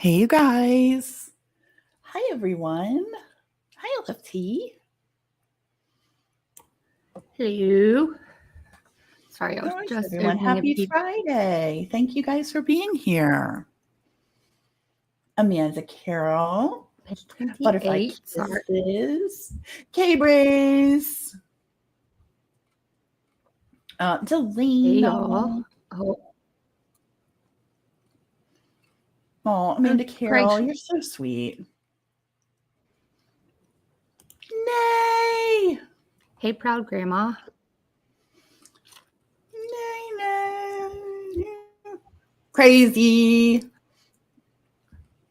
Hey, you guys. Hi, everyone. Hi, LFT. Hello. Sorry, I was Hi, just everyone. Happy Friday. Thank you guys for being here. Amanda Carroll. Butterfly Kisses. K-Brace. Delina. Oh, Amanda Carroll, you're so sweet. Nay. Hey, proud grandma. Nay. Crazy.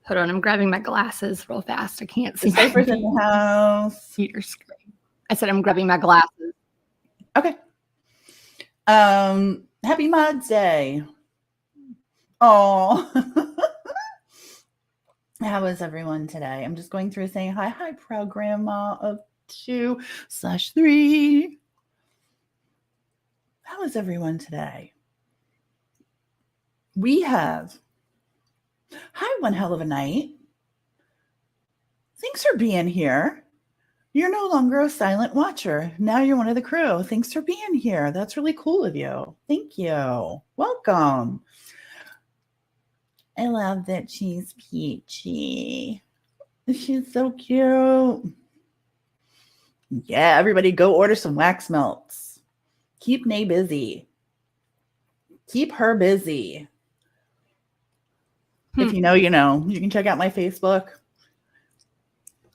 Hold on, I'm grabbing my glasses real fast. I can't see. Cypher's in the house. Your screen. I said I'm grabbing my glasses. Okay. Happy Mods Day. Oh. How is everyone today? I'm just going through saying hi, proud grandma of 2/3. How is everyone today? We have one hell of a night. Thanks for being here. You're no longer a silent watcher. Now you're one of the crew. Thanks for being here. That's really cool of you. Thank you. Welcome. I love that she's peachy. She's so cute. Yeah, everybody go order some wax melts. Keep Nay busy. Keep her busy. If you know, you know. You can check out my Facebook.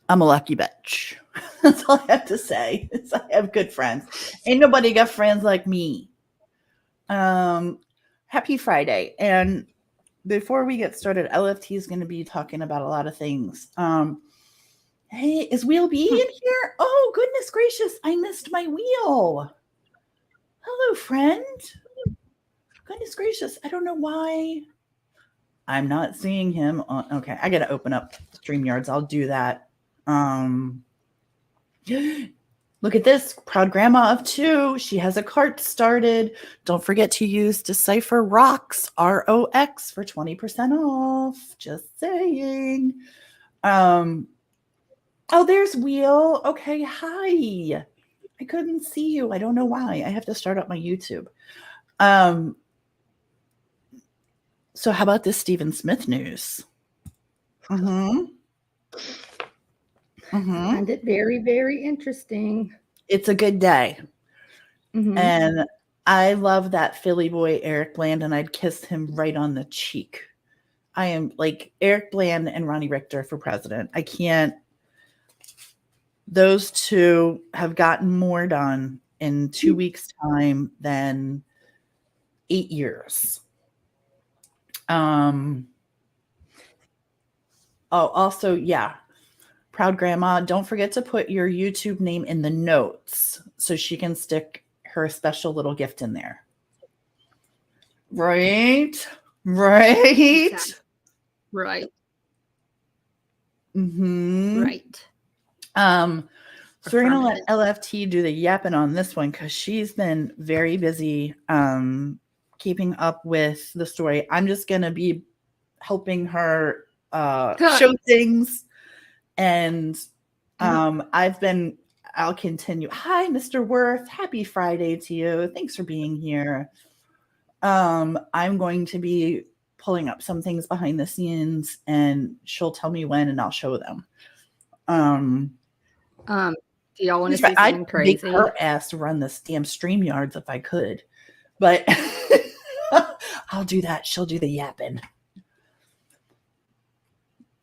I'm a lucky bitch. That's all I have to say. I have good friends. Ain't nobody got friends like me. Happy Friday. And before we get started, LFT is going to be talking about a lot of things. Hey, is Wheel B in here? Oh, goodness gracious. I missed my wheel. Hello, friend. Goodness gracious. I don't know why I'm not seeing him. Okay, I got to open up StreamYards. I'll do that. Look at this. Proud grandma of 2. She has a cart started. Don't forget to use Decipher Rocks, ROX, for 20% off. Just saying. Oh, there's Wheel. Okay, hi. I couldn't see you. I don't know why. I have to start up my YouTube. So how about this Stephen Smith news? I find it very, very interesting. It's a good day. And I love that Philly boy, Eric Bland, and I'd kiss him right on the cheek. I am like Eric Bland and Ronnie Richter for president. I can't. Those two have gotten more done in 2 weeks' time than 8 years. Oh, also, yeah. Proud grandma, don't forget to put your YouTube name in the notes so she can stick her special little gift in there. Right? Right. Mm-hmm. Right. So we're gonna let affirmative. LFT do the yapping on this one because she's been very busy keeping up with the story. I'm just gonna be helping her show things, and I'll continue. Hi, Mr. Worth. Happy Friday to you. Thanks for being here. I'm going to be pulling up some things behind the scenes, and she'll tell me when, and I'll show them. Do y'all want to see I'd something make crazy? her ass run this damn StreamYards if I could, but I'll do that. She'll do the yapping.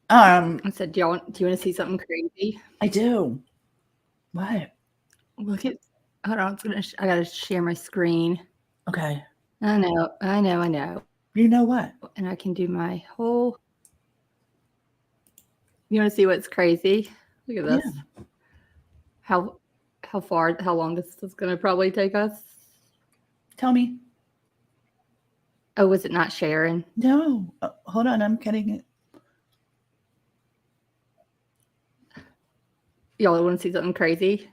I said, do you want to see something crazy? I do. What? Look at. Hold on, I gotta share my screen. Okay. I know. You know what? And I can do my whole. You want to see what's crazy? Look at this. Yeah. How long this is going to probably take us? Tell me. Oh, was it not sharing? No. Hold on, I'm getting it. Y'all want to see something crazy?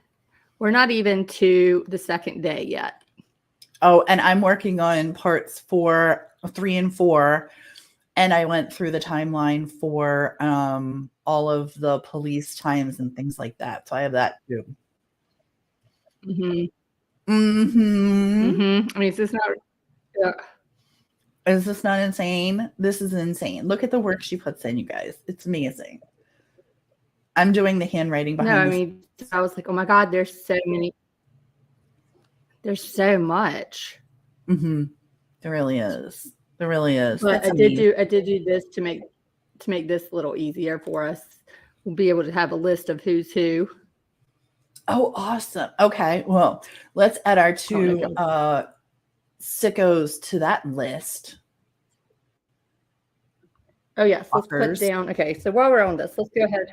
We're not even to the second day yet. Oh, and I'm working on parts 3 and 4. And I went through the timeline for all of the police times and things like that. So I have that too. Mm-hmm. Mm-hmm. Mm-hmm. I mean, is this not insane? This is insane. Look at the work she puts in, you guys. It's amazing. I'm doing the handwriting behind I was like, oh my God, there's so many. There's so much. Mm-hmm. There really is. There really is. But I did do this to make this a little easier for us. We'll be able to have a list of who's who. Oh, awesome. Okay. Well, let's add our 2 sickos to that list. Oh, yes. Let's put down. Okay. So while we're on this, let's go ahead.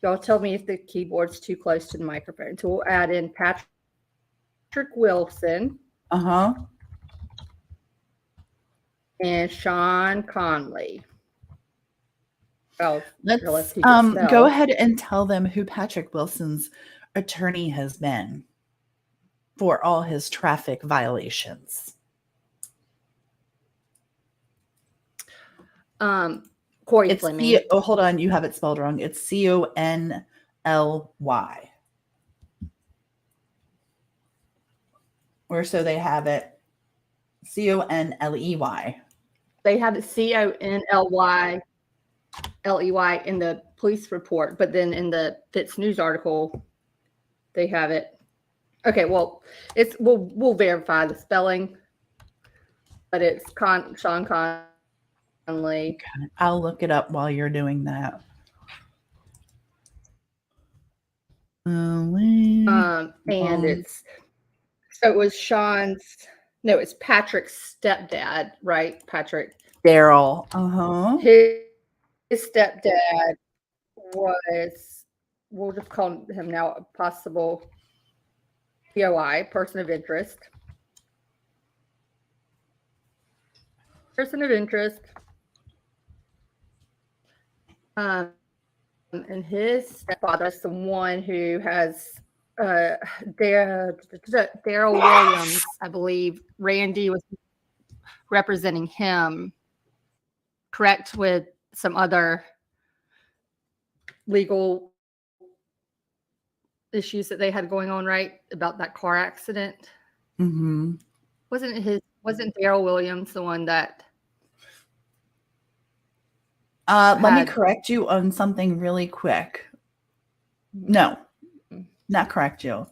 Y'all tell me if the keyboard's too close to the microphone. So we'll add in Patrick Wilson. Uh-huh. And Sean Conley. Let's go ahead and tell them who Patrick Wilson's attorney has been for all his traffic violations. Corey Fleming. Hold on, you have it spelled wrong. It's Conley. Or so they have it. Conley. They have it Conley in the police report, but then in the Fitz News article, they have it. Okay, well, we'll verify the spelling, but it's Sean Conley. Okay. I'll look it up while you're doing that. And it was it's Patrick's stepdad, right? Patrick. Daryl. Uh-huh. His stepdad was, we'll just call him now a possible POI, person of interest. Person of interest. And his stepfather is the one who has Daryl Williams, I believe. Randy was representing him, correct, with some other legal issues that they had going on, right, about that car accident. Mm-hmm. Wasn't Daryl Williams the one that let me correct you on something really quick. No, not correct you.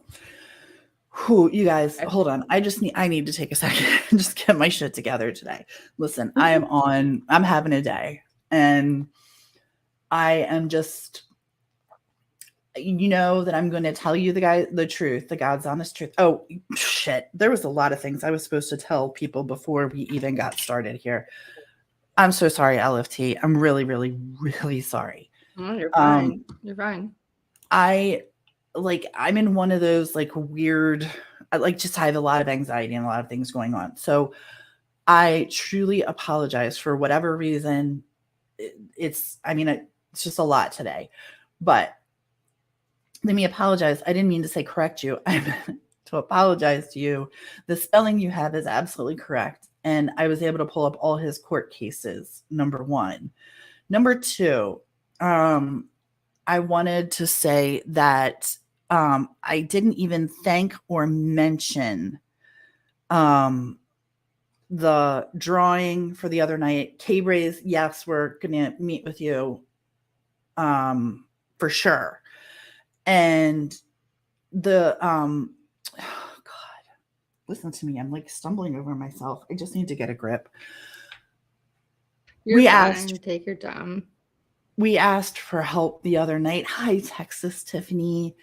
Who, you guys, hold on. I need to take a second and just get my shit together today. Listen, I'm having a day, and I am just, that I'm going to tell you the truth, the God's honest truth. Oh, shit. There was a lot of things I was supposed to tell people before we even got started here. I'm so sorry, LFT. I'm really, really, really sorry. Oh, you're fine. You're fine. I'm in one of those weird, I have a lot of anxiety and a lot of things going on. So I truly apologize for whatever reason. It's just a lot today, but let me apologize. I didn't mean to say correct you. I meant to apologize to you. The spelling you have is absolutely correct. And I was able to pull up all his court cases, number one. Number two, I wanted to say that I didn't even thank or mention the drawing for the other night. K-Braze, yes, we're going to meet with you for sure. And the oh God, listen to me. I'm like stumbling over myself. I just need to get a grip. You're fine. Take your time. We asked for help the other night. Hi, Texas Tiffany.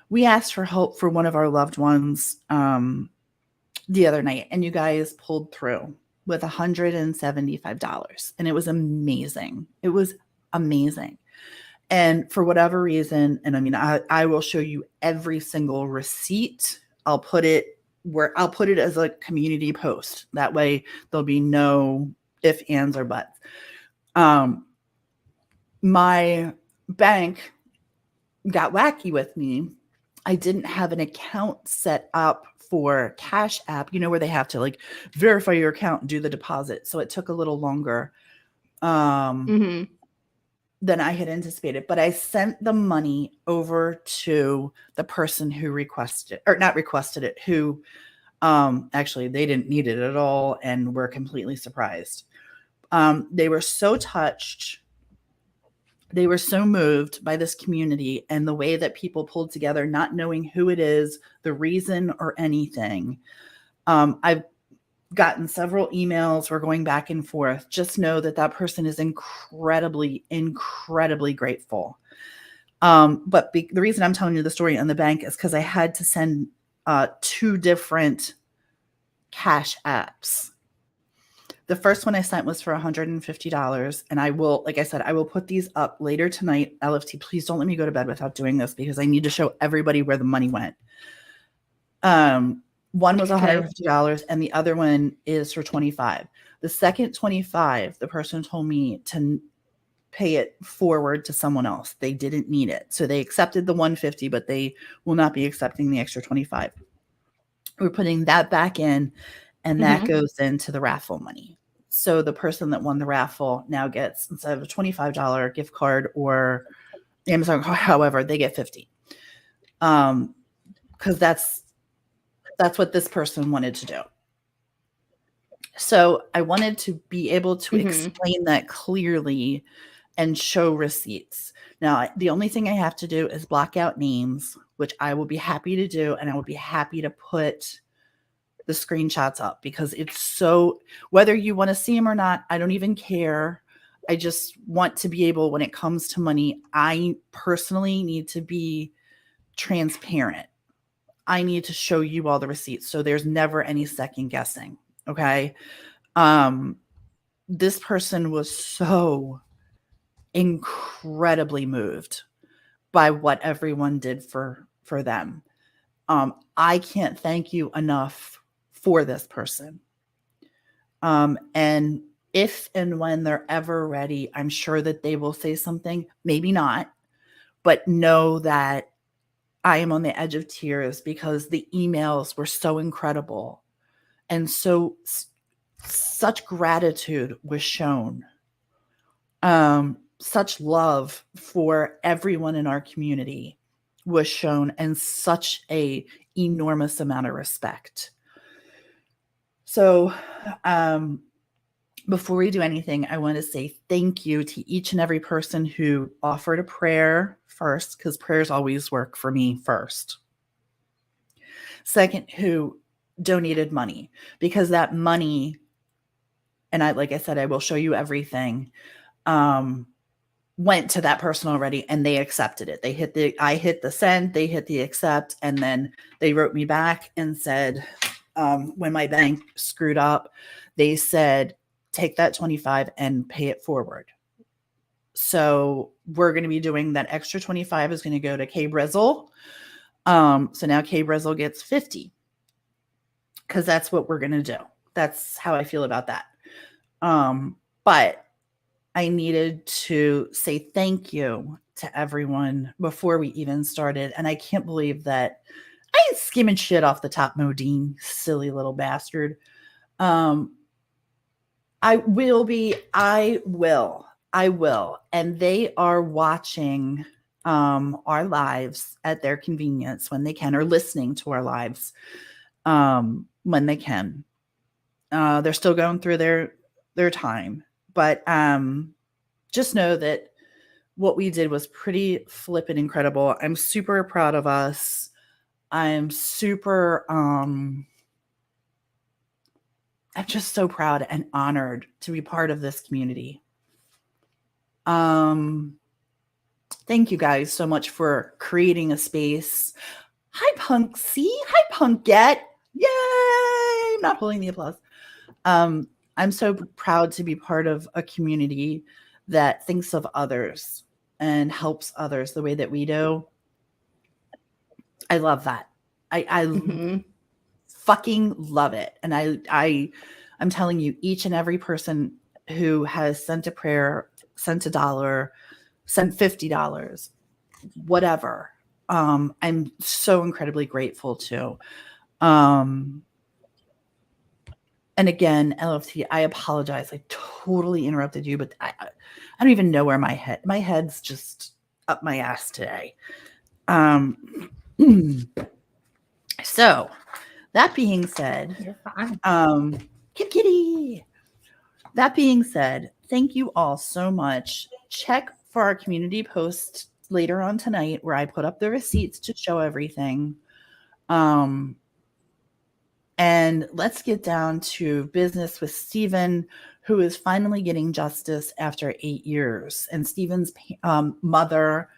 We asked for help for one of our loved ones the other night, and you guys pulled through with $175, and it was amazing. It was amazing. And for whatever reason, and I mean, I will show you every single receipt. I'll put it as a community post. That way there'll be no ifs, ands, or buts. My bank got wacky with me. I didn't have an account set up for Cash App, where they have to like verify your account and do the deposit. So it took a little longer than I had anticipated. But I sent the money over to the person who who actually they didn't need it at all and were completely surprised. They were so touched. They were so moved by this community and the way that people pulled together, not knowing who it is, the reason, or anything. I've gotten several emails. We're going back and forth. Just know that person is incredibly, incredibly grateful. But the reason I'm telling you the story on the bank is because I had to send 2 different Cash Apps. The first one I sent was for $150. And I will, like I said, I will put these up later tonight. LFT, please don't let me go to bed without doing this because I need to show everybody where the money went. One was $150 and the other one is for $25. The second $25, the person told me to pay it forward to someone else. They didn't need it. So they accepted the $150, but they will not be accepting the extra $25. We're putting that back in. And that goes into the raffle money. So the person that won the raffle now gets, instead of a $25 gift card or Amazon, however, they get $50. Because that's what this person wanted to do. So I wanted to be able to explain that clearly and show receipts. Now, the only thing I have to do is block out names, which I will be happy to do. And I will be happy to put the screenshots up because it's so, whether you want to see them or not, I don't even care. I just want to be able, when it comes to money, I personally need to be transparent. I need to show you all the receipts. So there's never any second guessing. Okay. This person was so incredibly moved by what everyone did for them. I can't thank you enough for this person. And if and when they're ever ready, I'm sure that they will say something, maybe not, but know that I am on the edge of tears because the emails were so incredible. And so such gratitude was shown. Such love for everyone in our community was shown, and such a enormous amount of respect. So before we do anything, I want to say thank you to each and every person who offered a prayer first, because prayers always work for me first. Second, who donated money, because that money, and like I said, I will show you everything, went to that person already and they accepted it. I hit the send, they hit the accept, and then they wrote me back and said, when my bank screwed up, they said, take that 25 and pay it forward. So we're going to be doing that extra 25 is going to go to K-Brizzle. So now K-Brizzle gets 50 because that's what we're going to do. That's how I feel about that. But I needed to say thank you to everyone before we even started. And I can't believe that I ain't skimming shit off the top, Modine, silly little bastard. I will. And they are watching our lives at their convenience when they can, or listening to our lives when they can. They're still going through their time, but just know that what we did was pretty flippin' incredible. I'm super proud of us. I'm super I'm just so proud and honored to be part of this community. Thank you guys so much for creating a space. Hi, Punk C. Hi, Punk Get. Yay! I'm not holding the applause. I'm so proud to be part of a community that thinks of others and helps others the way that we do. I love that. I fucking love it. And I'm telling you, each and every person who has sent a prayer, sent $1, sent $50, whatever, I'm so incredibly grateful to. And again, LFT, I apologize. I totally interrupted you, but I don't even know where my head's just up my ass today. So that being said, you're fine. Kitty. That being said, thank you all so much. Check for our community post later on tonight where I put up the receipts to show everything. And let's get down to business with Stephen, who is finally getting justice after 8 years. And Stephen's mother,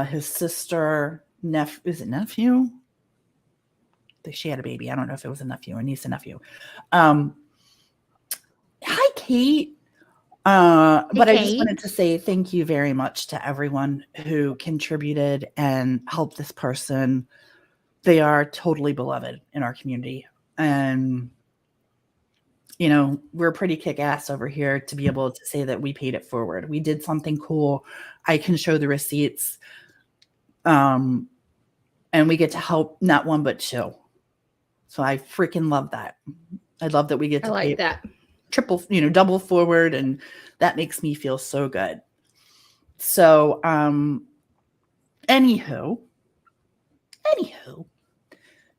his sister, is it nephew? She had a baby. I don't know if it was a nephew, a niece, a nephew. Hi, Kate. But I just wanted to say thank you very much to everyone who contributed and helped this person. They are totally beloved in our community. And, you know, we're pretty kick-ass over here to be able to say that we paid it forward. We did something cool. I can show the receipts. And we get to help not one, but two. So I freaking love that. I love that we get to pay that triple, double forward. And that makes me feel so good. So, anywho,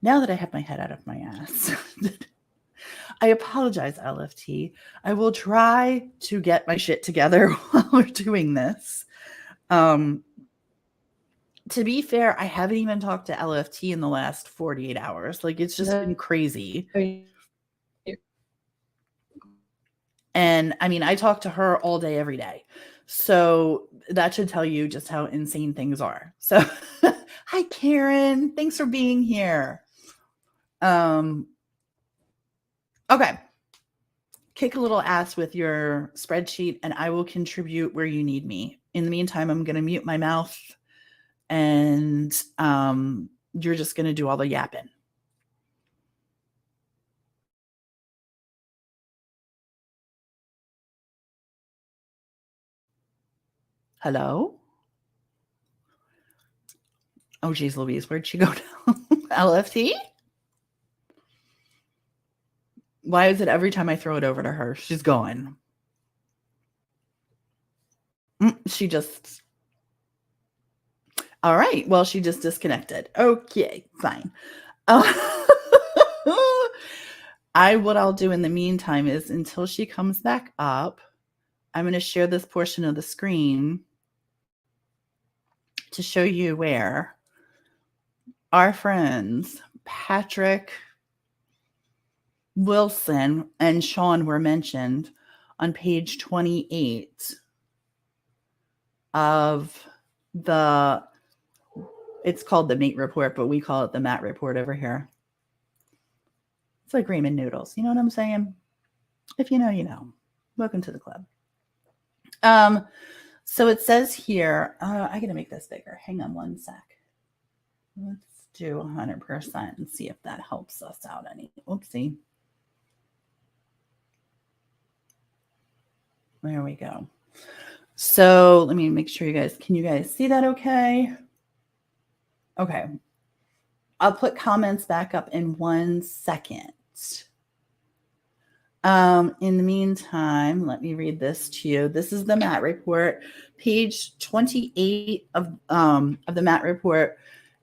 now that I have my head out of my ass, I apologize, LFT. I will try to get my shit together while we're doing this. To be fair, I haven't even talked to LFT in the last 48 hours. Like, it's just been crazy. And I mean, I talk to her all day, every day. So that should tell you just how insane things are. So hi, Karen. Thanks for being here. Okay. Kick a little ass with your spreadsheet and I will contribute where you need me. In the meantime, I'm going to mute my mouth and you're just going to do all the yapping. Hello? Oh, geez, Louise, where'd she go now? LFT? Why is it every time I throw it over to her, she's gone? She just... All right. Well, she just disconnected. Okay, fine. What I'll do in the meantime is until she comes back up, I'm going to share this portion of the screen to show you where our friends Patrick Wilson and Sean were mentioned on page 28 of it's called the Mate Report, but we call it the Matt Report over here. It's like ramen noodles. You know what I'm saying? If you know, you know. Welcome to the club. So it says here, I got to make this bigger. Hang on one sec. Let's do 100% and see if that helps us out any. Oopsie. There we go. So let me make sure can you guys see that okay? Okay. I'll put comments back up in 1 second. In the meantime, let me read this to you. This is the MAT report. Page 28 of the MAT report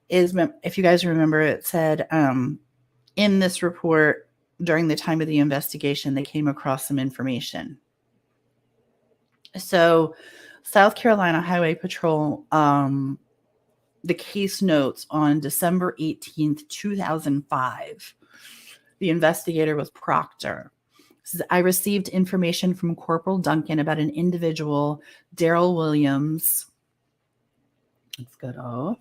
is, if you guys remember, it said in this report, during the time of the investigation, they came across some information. So South Carolina Highway Patrol, the case notes on December 18th, 2005, the investigator was Proctor. Says, I received information from Corporal Duncan about an individual, Daryl Williams. Let's get off.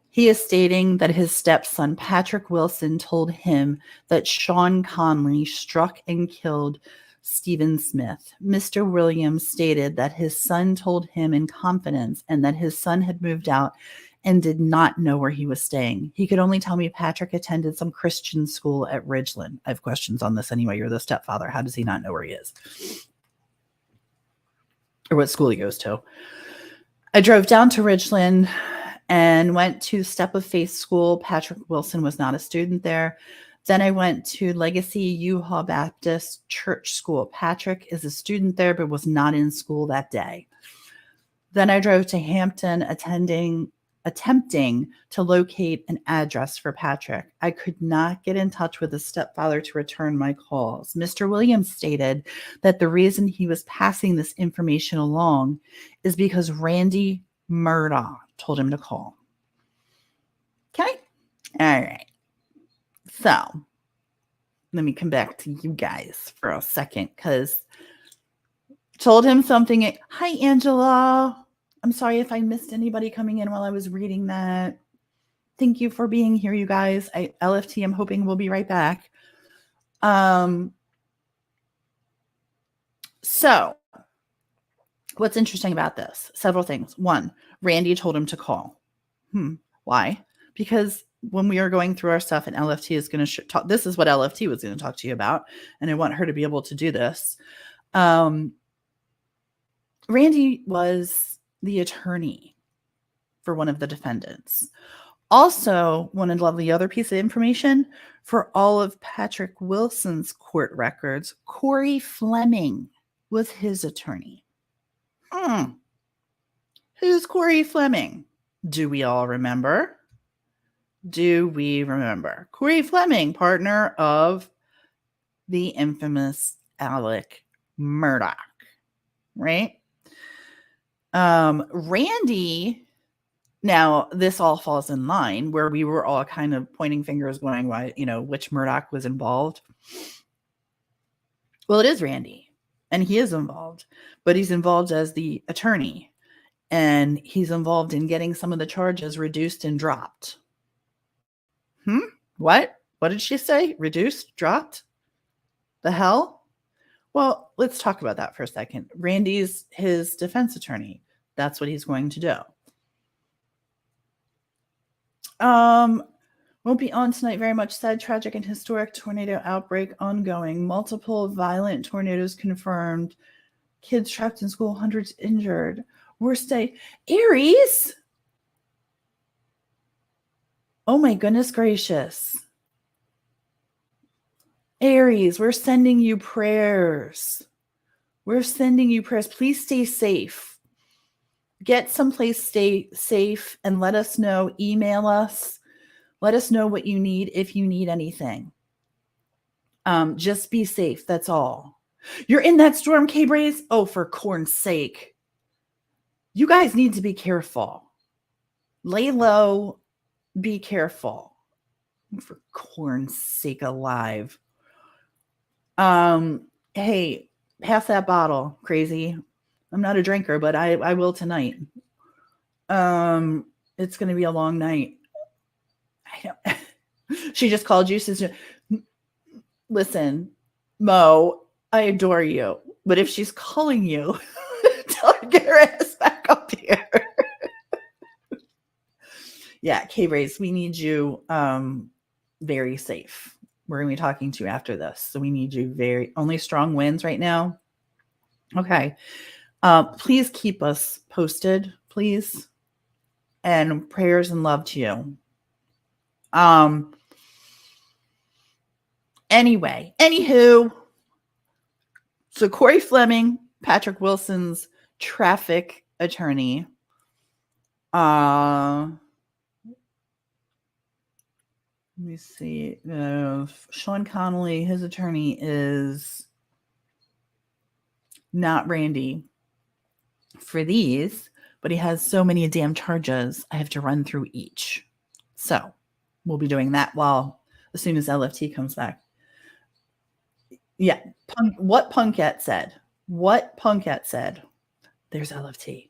He is stating that his stepson, Patrick Wilson, told him that Sean Conley struck and killed Stephen Smith. Mr. Williams stated that his son told him in confidence and that his son had moved out and did not know where he was staying. He could only tell me Patrick attended some Christian school at Ridgeland. I have questions on this anyway. You're the stepfather. How does he not know where he is? Or what school he goes to? I drove down to Ridgeland and went to Step of Faith School. Patrick Wilson was not a student there. Then I went to Legacy Utah Baptist Church School. Patrick is a student there, but was not in school that day. Then I drove to Hampton, attempting to locate an address for Patrick. I could not get in touch with his stepfather to return my calls. Mr. Williams stated that the reason he was passing this information along is because Randy Murdaugh told him to call. Okay? All right. So let me come back to you guys for a second because told him something. Hi, Angela. I'm sorry if I missed anybody coming in while I was reading that. Thank you for being here, you guys. LFT, I'm hoping we'll be right back. So what's interesting about this? Several things. One, Randy told him to call. Why? Because when we are going through our stuff and LFT is going to talk, this is what LFT was going to talk to you about. And I want her to be able to do this. Randy was the attorney for one of the defendants. Also, one lovely other piece of information for all of Patrick Wilson's court records, Corey Fleming was his attorney. Who's Corey Fleming? Do we all remember? Do we remember? Corey Fleming, partner of the infamous Alec Murdaugh, right? Randy, now this all falls in line where we were all kind of pointing fingers going, why, which Murdaugh was involved. Well, it is Randy, and he is involved, but he's involved as the attorney, and he's involved in getting some of the charges reduced and dropped. What? What did she say? Reduced? Dropped? The hell? Well, let's talk about that for a second. Randy's his defense attorney. That's what he's going to do. Won't be on tonight. Very much sad, tragic, and historic tornado outbreak ongoing. Multiple violent tornadoes confirmed. Kids trapped in school, hundreds injured. Worst day. Aries! Oh my goodness gracious. Aries, we're sending you prayers. We're sending you prayers. Please stay safe. Get someplace, stay safe, and let us know. Email us. Let us know what you need if you need anything. Just be safe. That's all. You're in that storm, K-Braze? Oh, for corn's sake. You guys need to be careful. Lay low. Be careful. For corn's sake alive. Hey, pass that bottle, crazy. I'm not a drinker, but I will tonight. It's going to be a long night. I don't. She just called you, sister. Listen, Mo, I adore you, but if she's calling you, tell her to get her ass back up here. Yeah, K-Braze, we need you very safe. We're going to be talking to you after this. So we need you only strong winds right now. Okay. Please keep us posted, please. And prayers and love to you. Anyway, anywho, so Corey Fleming, Patrick Wilson's traffic attorney, let me see. Sean Connolly, his attorney is not Randy for these, but he has so many damn charges. I have to run through each. So we'll be doing that as soon as LFT comes back. Yeah. What Punkette said. There's LFT.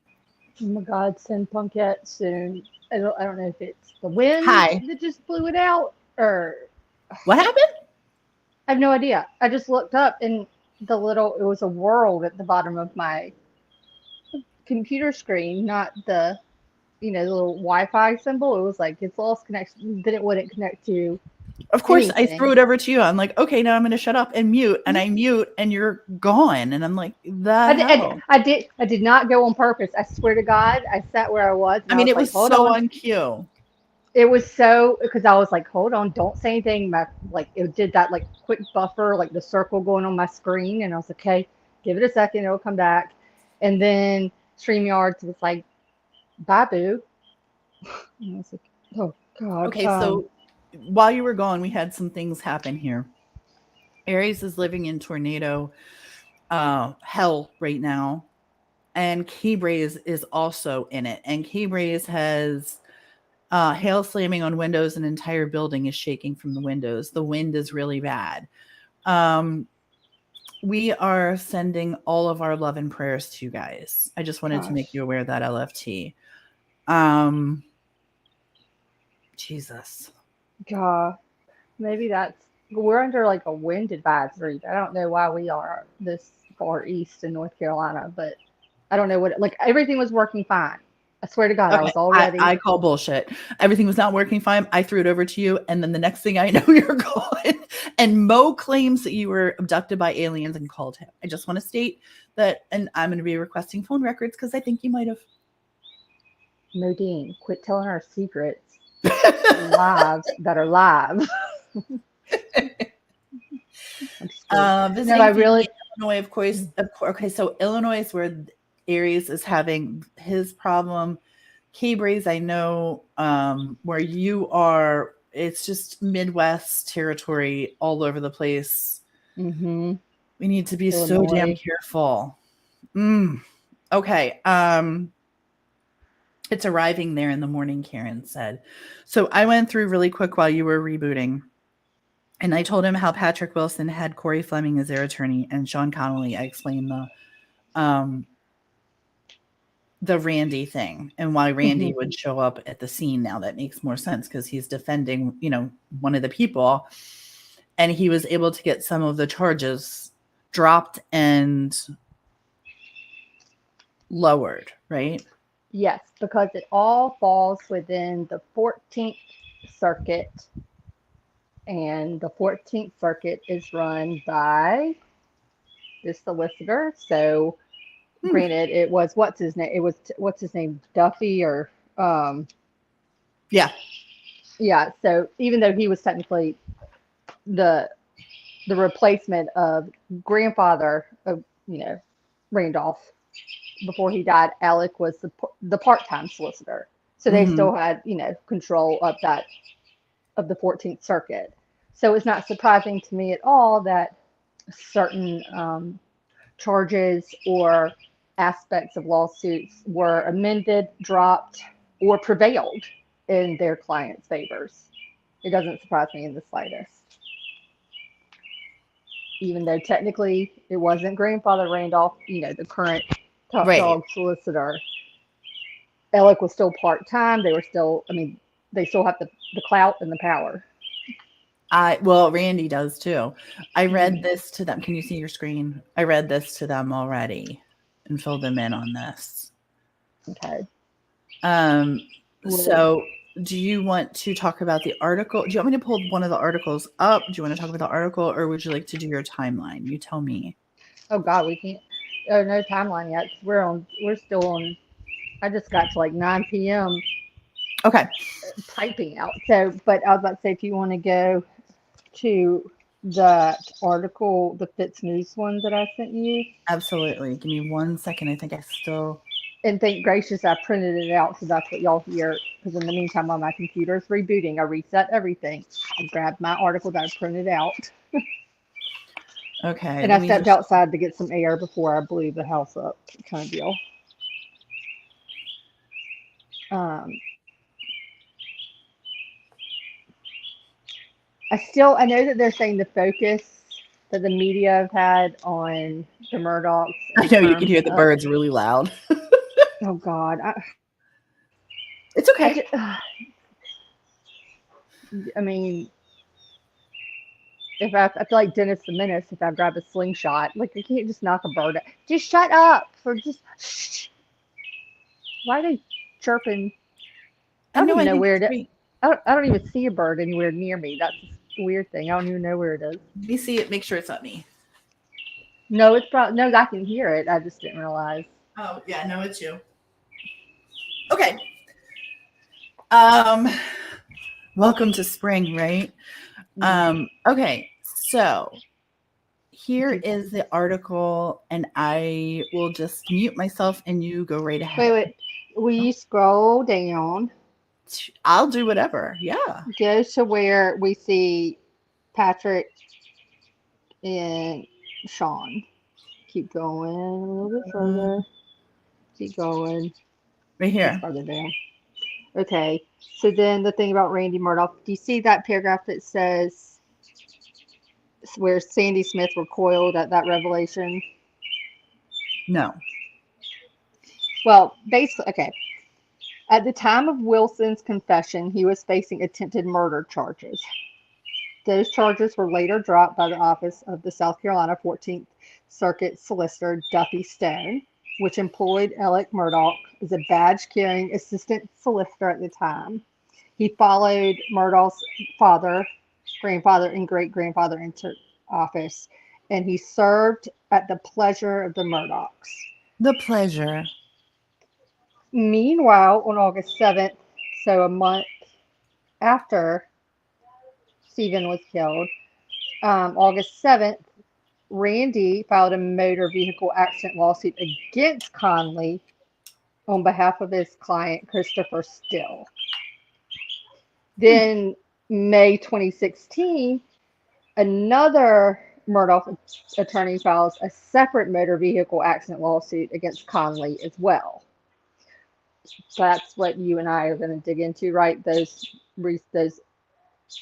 Oh my God, send Punkette soon. I don't know if it's the wind Hi. that just blew it out or What happened? I have no idea. I just looked up and it was a world at the bottom of my computer screen, not the little Wi-Fi symbol. It was like it's lost connection. Then it wouldn't connect to. Of course, anything. I threw it over to you. I'm like, okay, now I'm going to shut up and mute, and I mute, and you're gone. And I'm like, I did not go on purpose. I swear to God, I sat where I was. I mean, it was so on cue. It was so because I was like, hold on, don't say anything. It did that like quick buffer, like the circle going on my screen, and I was like, okay, give it a second, it'll come back. And then StreamYard was like, bye boo. And I was like, oh God. Okay, so while you were gone, we had some things happen here. Aries is living in tornado hell right now, and K-Braze is also in it. And K-Braze has hail slamming on windows. An entire building is shaking from the windows. The wind is really bad. We are sending all of our love and prayers to you guys. I just wanted to make you aware of that, LFT. Jesus. God, maybe we're under like a wind advisory. I don't know why we are this far east in North Carolina, but I don't know like everything was working fine. I swear to God, okay. I was all ready. I call bullshit. Everything was not working fine. I threw it over to you, and then the next thing I know, you're gone. And Mo claims that you were abducted by aliens and called him. I just want to state that, and I'm going to be requesting phone records because I think you might have. Modine, quit telling our secrets lives that are live. Illinois, of course. Okay, so Illinois is where Aries is having his problem. K-Braze, I know where you are, it's just Midwest territory all over the place. Mm-hmm. We need to be so damn careful. Okay. It's arriving there in the morning, Karen said. So I went through really quick while you were rebooting. And I told him how Patrick Wilson had Corey Fleming as their attorney and Sean Connolly. I explained the Randy thing and why Randy would show up at the scene. Now that makes more sense because he's defending, one of the people, and he was able to get some of the charges dropped and lowered, right? Yes, because it all falls within the 14th Circuit, and the 14th Circuit is run by this solicitor. So granted, it was what's his name, Duffy or yeah. So even though he was technically the replacement of grandfather of Randolph before he died, Alec was the part-time solicitor. So they still had control of the 14th Circuit. So it's not surprising to me at all that certain charges or aspects of lawsuits were amended, dropped, or prevailed in their clients' favors. It doesn't surprise me in the slightest. Even though technically it wasn't grandfather Randolph, the current top dog solicitor. Alec was still part-time. They were still, they still have the clout and the power. Randy does too. I read this to them. Can you see your screen? I read this to them already and filled them in on this. Okay. So do you want to talk about the article? Do you want me to pull one of the articles up? Do you want to talk about the article, or would you like to do your timeline? You tell me. Oh God, we can't. no timeline yet. 'Cause we're still on. I just got to like 9 p.m. Okay. typing out. So, but I was about to say, if you want to go to the article, the Fitz News one that I sent you, Absolutely. Give me 1 second. I think I still. and thank gracious I printed it out, so that's what y'all hear. Because in the meantime, while my computer's rebooting, I reset everything. I grabbed my article that I printed out, Okay. and I stepped outside to get some air before I blew the house up, kind of deal. I know that they're saying the focus that the media have had on the Murdochs. I know you can hear the birds really loud. Oh God, It's okay. I mean, if I feel like Dennis the Menace, if I grab a slingshot, like you can't just knock a bird out. Just shut up, or just shh. Why are they chirping? I don't even know where it is. I don't even see a bird anywhere near me. That's the weird thing. I don't even know where it is. Let me see it. Make sure it's not me. No, it's probably no. I can hear it. I just didn't realize. Oh yeah, no, it's you. Okay. Welcome to spring, right? Okay, so here is the article, and I will just mute myself, and you go right ahead. Wait. Will you scroll down? I'll do whatever. Yeah. Go to where we see Patrick and Sean. Keep going a little bit further. Keep going. Right here. Farther down. Okay. So then the thing about Randy Murdoch, do you see that paragraph that says where Sandy Smith recoiled at that revelation? No. Well, basically, okay. At the time of Wilson's confession, he was facing attempted murder charges. Those charges were later dropped by the office of the South Carolina 14th Circuit Solicitor Duffy Stone, which employed Alec Murdoch as a badge-carrying assistant solicitor at the time. He followed Murdoch's father, grandfather, and great-grandfather into office, and he served at the pleasure of the Murdochs. The pleasure. Meanwhile, on August 7th, so a month after Stephen was killed, August 7th, Randy filed a motor vehicle accident lawsuit against Conley on behalf of his client, Christopher Still. Then, May 2016, another Murdoch attorney files a separate motor vehicle accident lawsuit against Conley as well. So that's what you and I are going to dig into, right? Those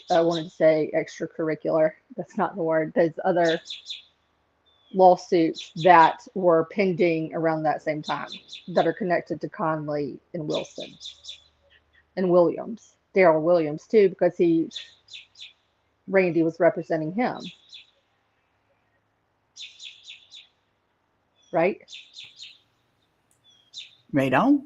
I wanted to say extracurricular. That's not the word. Those other lawsuits that were pending around that same time that are connected to Conley and Wilson and Williams. Daryl Williams too, because Randy was representing him. Right? Right on.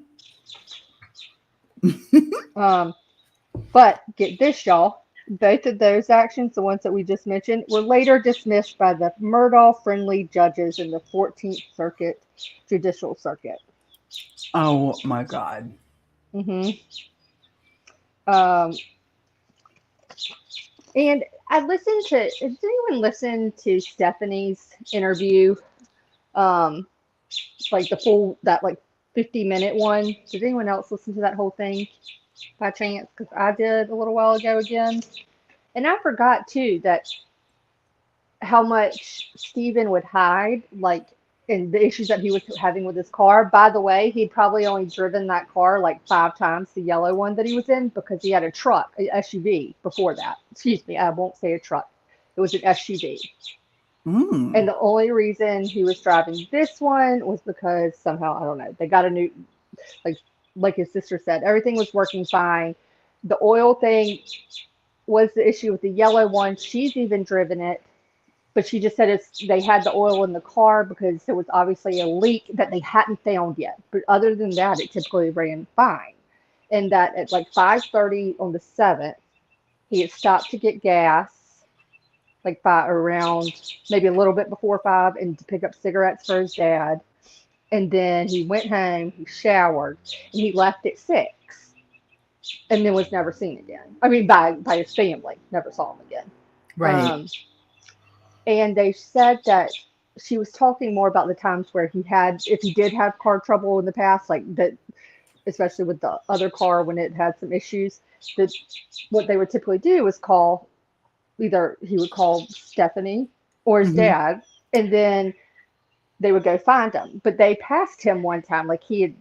But get this, y'all. Both of those actions, the ones that we just mentioned, were later dismissed by the Murdaugh-friendly judges in the 14th Circuit Judicial Circuit. Oh my God. And I listened to. Did anyone listen to Stephanie's interview? Like the full, that like 50-minute one. Did anyone else listen to that whole thing by chance? Because I did a little while ago again. And I forgot too that how much Stephen would hide, like in the issues that he was having with his car. By the way, he'd probably only driven that car like 5 times, the yellow one that he was in, because he had a truck, an SUV before that. Excuse me, I won't say a truck. It was an SUV. And the only reason he was driving this one was because somehow, I don't know, they got a new, like his sister said, everything was working fine. The oil thing was the issue with the yellow one. She's even driven it, but she just said they had the oil in the car because there was obviously a leak that they hadn't found yet. But other than that, it typically ran fine. And that at like 5:30 on the 7th, he had stopped to get gas. like around maybe a little bit before 5, and to pick up cigarettes for his dad. And then he went home, he showered, and he left at 6, and then was never seen again. I mean, by his family, never saw him again. Right. And they said that she was talking more about the times where if he did have car trouble in the past, like that, especially with the other car when it had some issues, that what they would typically do is either he would call Stephanie or his dad, and then they would go find him. But they passed him one time, like he had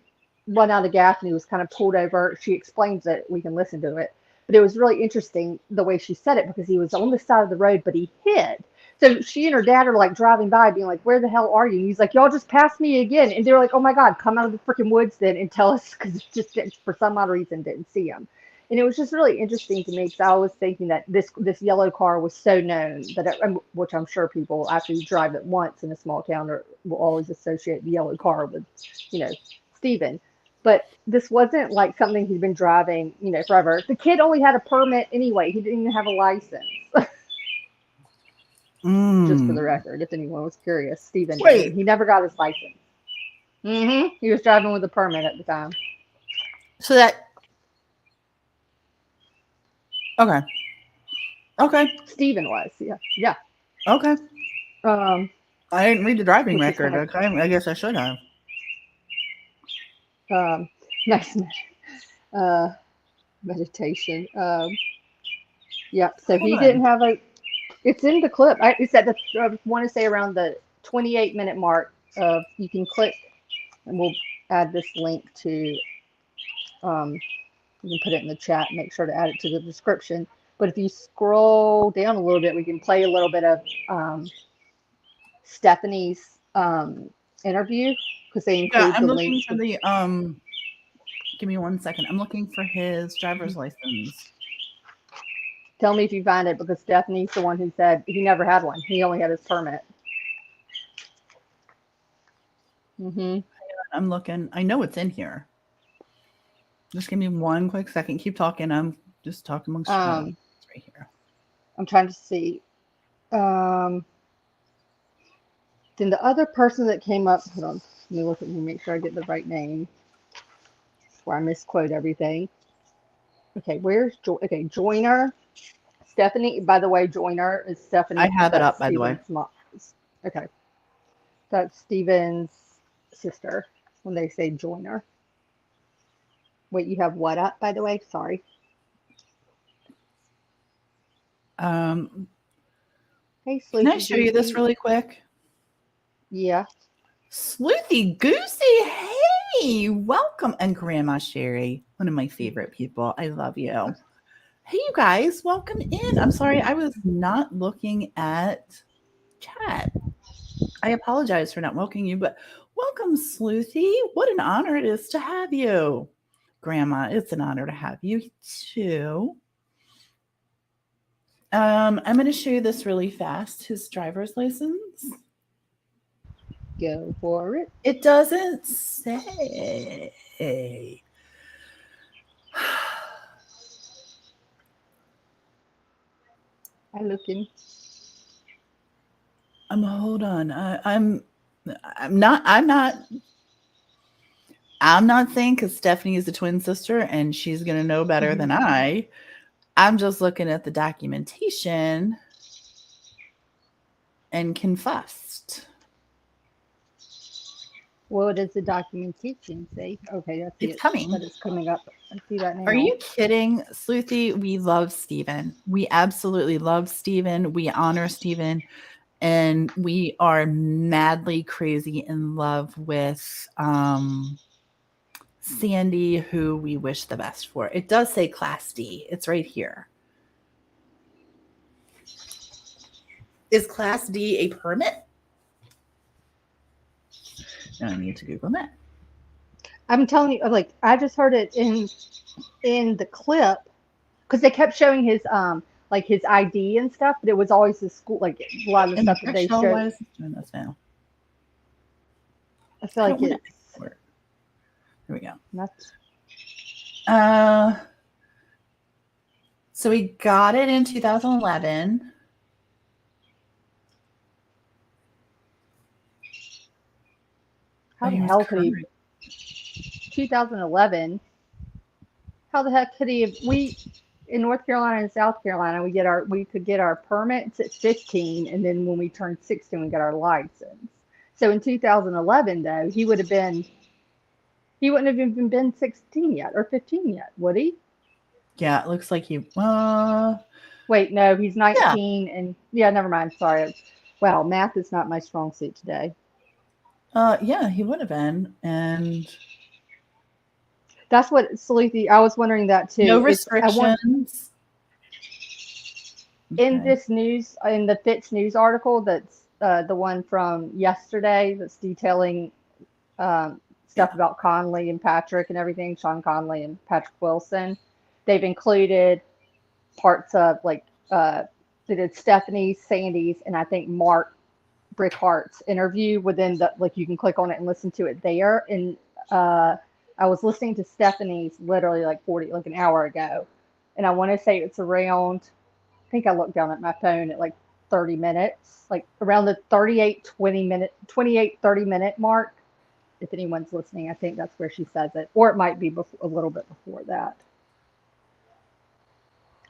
run out of gas and he was kind of pulled over. She explains it. We can listen to it. But it was really interesting the way she said it, because he was on the side of the road, but he hid. So she and her dad are like driving by being like, where the hell are you? And he's like, y'all just passed me again. And they're like, oh my God, come out of the freaking woods then and tell us, because just for some odd reason didn't see him. And it was just really interesting to me, because I was thinking that this yellow car was so known that which I'm sure people, after you drive it once in a small town, will always associate the yellow car with, Stephen. But this wasn't like something he'd been driving, forever. The kid only had a permit anyway. He didn't even have a license. Just for the record, if anyone was curious, Stephen, he never got his license. He was driving with a permit at the time. So that. Okay. Stephen was, yeah. Okay. I didn't read the driving record. Kind of, okay, I guess I should have. Nice meditation. Yeah. So he didn't have it's in the clip. It's at I want to say around the 28-minute mark. You can click, and we'll add this link to. You can put it in the chat. Make sure to add it to the description. But if you scroll down a little bit, we can play a little bit of Stephanie's interview, because they include I'm the looking link for the give me 1 second. I'm looking for his driver's license. Tell me if you find it, because Stephanie's the one who said he never had one. He only had his permit. I'm looking. I know it's in here. Just give me 1 quick second. Keep talking. I'm just talking amongst friends. It's right here. I'm trying to see. Then the other person that came up, hold on, let me look at me, make sure I get the right name before I misquote everything. Okay, where's Joyner? Stephanie, by the way, Joyner is Stephanie. I have it up, by the way. Okay. That's Stephen's sister when they say Joyner. Wait, you have what up, by the way? Sorry. Hey, Sleuthy, can I show you this really quick? Yeah. Sleuthy Goosey, hey, welcome. And Grandma Sherry, one of my favorite people. I love you. Hey, you guys, welcome in. I'm sorry, I was not looking at chat. I apologize for not welcoming you, but welcome, Sleuthy. What an honor it is to have you. Grandma, it's an honor to have you too. I'm going to show you this really fast, his driver's license. Go for it. It doesn't say. I'm looking. Hold on. I'm not saying, because Stephanie is a twin sister and she's going to know better than I. I'm just looking at the documentation and confessed. What does the documentation say? Okay, that's it's coming. But it's coming up. I see that now. Are you kidding, Sleuthy? We love Stephen. We absolutely love Stephen. We honor Stephen. And we are madly crazy in love with Sandy, who we wish the best for. It does say Class D. It's right here. Is Class D a permit? Now I need to Google that. I'm telling you, like, I just heard it in the clip, because they kept showing his like his ID and stuff, but it was always the school, like a lot of the stuff that they showed. Why is it doing this now? I feel like it's. Here we go. That's... So we got it in 2011. How the He was hell could he? current. 2011. How the heck could he have? We in North Carolina and South Carolina, we could get our permits at 15, and then when we turned 16, we got our license. So in 2011, though, he wouldn't have even been 16 yet or 15 yet, would he? Yeah, it looks like he. Wait, no, he's Yeah. 19, and yeah, never mind. Sorry. Wow, math is not my strong suit today. Yeah, he would have been, and That's what Saluthi. I was wondering that too. no restrictions. In this news, in the Fitz News article, that's the one from yesterday, that's detailing stuff about Conley and Patrick and everything, Sean Conley and Patrick Wilson. They've included parts of like they did Stephanie, Sandy's, and I think Mark Brickhart's interview within the, like, you can click on it and listen to it there. And I was listening to Stephanie's literally like an hour ago, and I want to say it's around, I think I looked down at my phone at like 30 minutes, like around the 30 minute mark. If anyone's listening, I think that's where she says it, or it might be a little bit before that.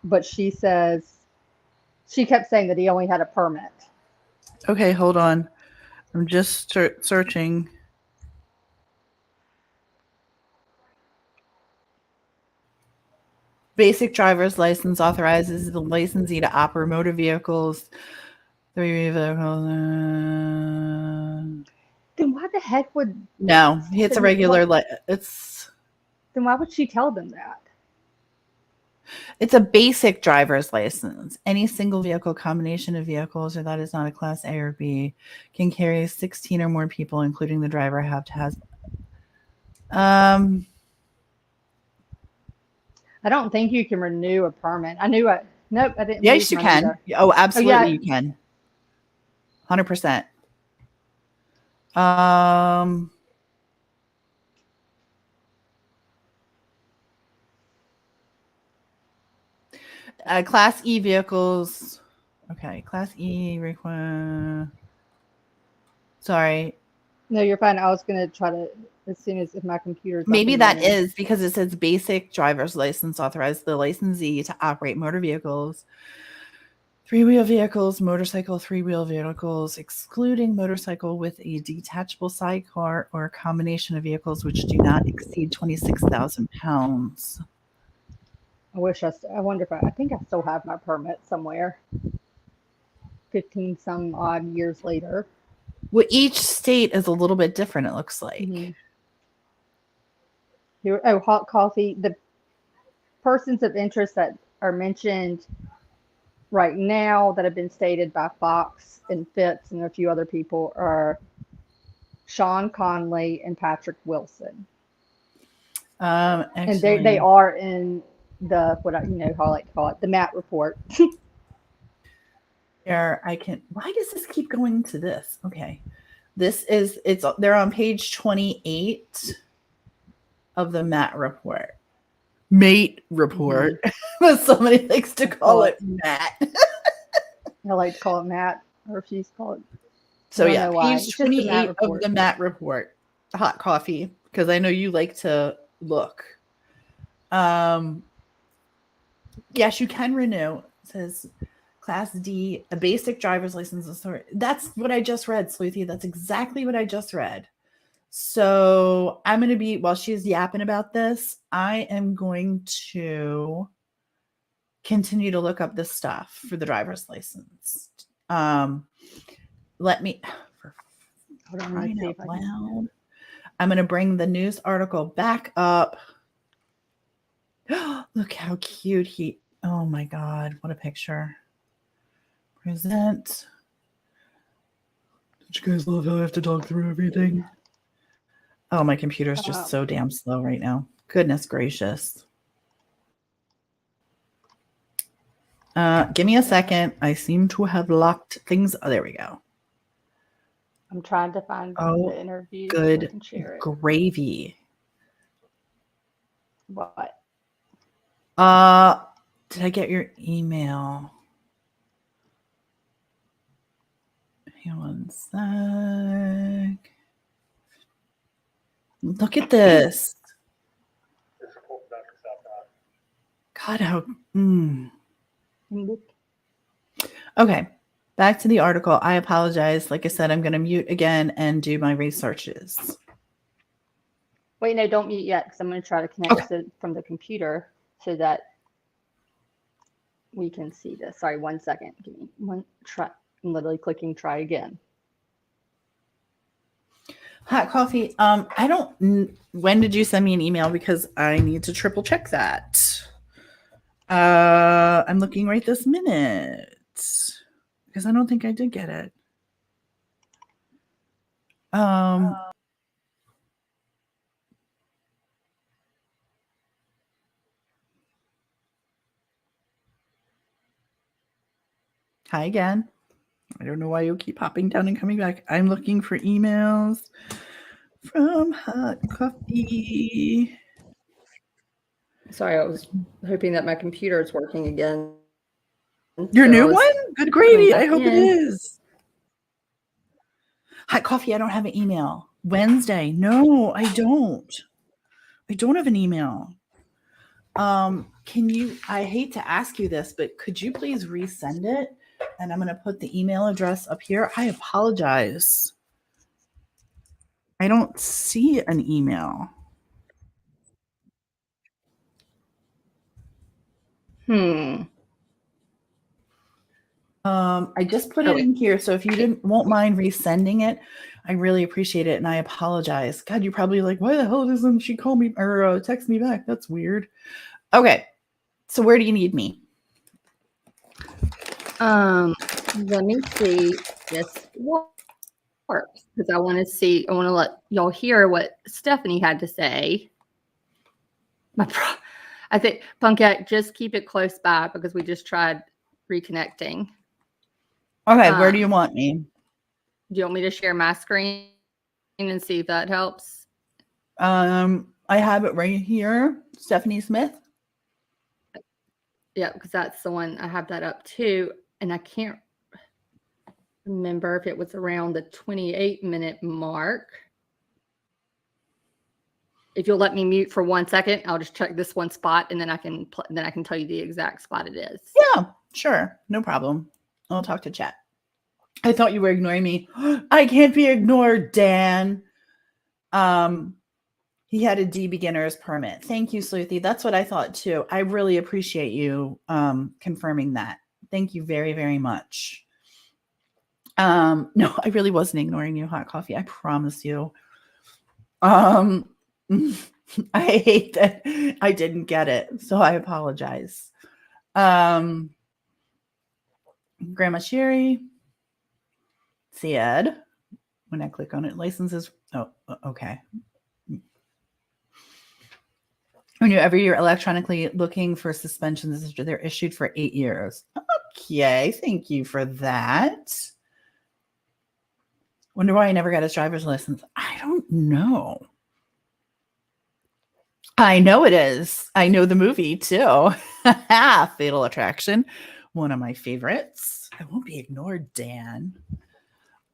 But she says, she kept saying that he only had a permit. Okay, hold on. I'm just searching. Basic driver's license authorizes the licensee to operate motor vehicles. 3 vehicles. Then why the heck would? No, it's a regular. Then why would she tell them that? It's a basic driver's license. Any single vehicle combination of vehicles, or that is not a class A or B, can carry 16 or more people, including the driver. I don't think you can renew a permit. Nope, I didn't. Yes, you can. Either. Oh, absolutely, you can. 100%. Class E vehicles. Okay, Class E require. Sorry. No, you're fine. I was gonna try to, as soon as if my computer's maybe that is because it says basic driver's license authorized the licensee to operate motor vehicles, 3-wheel vehicles, motorcycle, 3-wheel vehicles, excluding motorcycle with a detachable sidecar or a combination of vehicles which do not exceed 26,000 pounds. I wonder if I think I still have my permit somewhere. 15 some odd years later. Well, each state is a little bit different, it looks like. Mm-hmm. Here, hot coffee. The persons of interest that are mentioned right now that have been stated by Fox and Fitz and a few other people are Sean Conley and Patrick Wilson. And they are in the, what I call it the Matt report. Why does this keep going to this? Okay. They're on page 28 of the Matt report. Mate report. Mm-hmm. Somebody likes to call it Matt. I like to call it Matt. I refuse to call it. So yeah, page 28 of the Matt report. Hot coffee, because I know you like to look. Yes, you can renew. It says Class D, a basic driver's license. That's what I just read, Sleuthie. That's exactly what I just read. So I'm going to be, while she's yapping about this, I am going to continue to look up this stuff for the driver's license. Let me, for crying out loud, I'm going to bring the news article back up. Look how cute oh my God, what a picture. Present. Don't you guys love how I have to talk through everything? Oh, my computer's just so damn slow right now. Goodness gracious. Give me a second. I seem to have locked things. Oh, there we go. I'm trying to find the interview. Good so I can share it. Gravy. What? Did I get your email? Hang on one sec. Look at this. God, how. Okay, back to the article. I apologize. Like I said, I'm going to mute again and do my researches. Wait, no, don't mute yet because I'm going to try to connect from the computer so that we can see this. Sorry, 1 second. Give me one try. I'm literally clicking try again. Hot coffee. I don't. When did you send me an email? Because I need to triple check that. I'm looking right this minute because I don't think I did get it. Hi again. I don't know why you keep popping down and coming back. I'm looking for emails from Hot Coffee. Sorry, I was hoping that my computer is working again. Your new one? Good gravy. I hope it is. Hot Coffee, I don't have an email. Wednesday. No, I don't. I don't have an email. Can you, I hate to ask you this, but could you please resend it? And I'm going to put the email address up here. I apologize. I don't see an email. I just put it in here. So if you won't mind resending it, I really appreciate it. And I apologize. God, you're probably like, why the hell doesn't she call me or text me back? That's weird. Okay. So where do you need me? Let me see if this works because I want to let y'all hear what Stephanie had to say. I think Punkette, just keep it close by because we just tried reconnecting. Okay, where do you want me? Do you want me to share my screen and see if that helps? I have it right here. Stephanie Smith. Yeah, because that's the one. I have that up too. And I can't remember if it was around the 28-minute mark. If you'll let me mute for 1 second, I'll just check this one spot and then I can tell you the exact spot it is. Yeah, sure. No problem. I'll talk to chat. I thought you were ignoring me. I can't be ignored, Dan. He had a D beginner's permit. Thank you, Sleuthy. That's what I thought too. I really appreciate you confirming that. Thank you very, very much. No, I really wasn't ignoring you, Hot Coffee. I promise you. I hate that I didn't get it, so I apologize. Grandma Sherry, Siad. When I click on it, licenses. Oh, okay. Whenever you're electronically looking for suspensions, they're issued for 8 years. Okay, thank you for that. Wonder why I never got his driver's license. I don't know. I know it is. I know the movie too. Fatal Attraction, one of my favorites. I won't be ignored, Dan.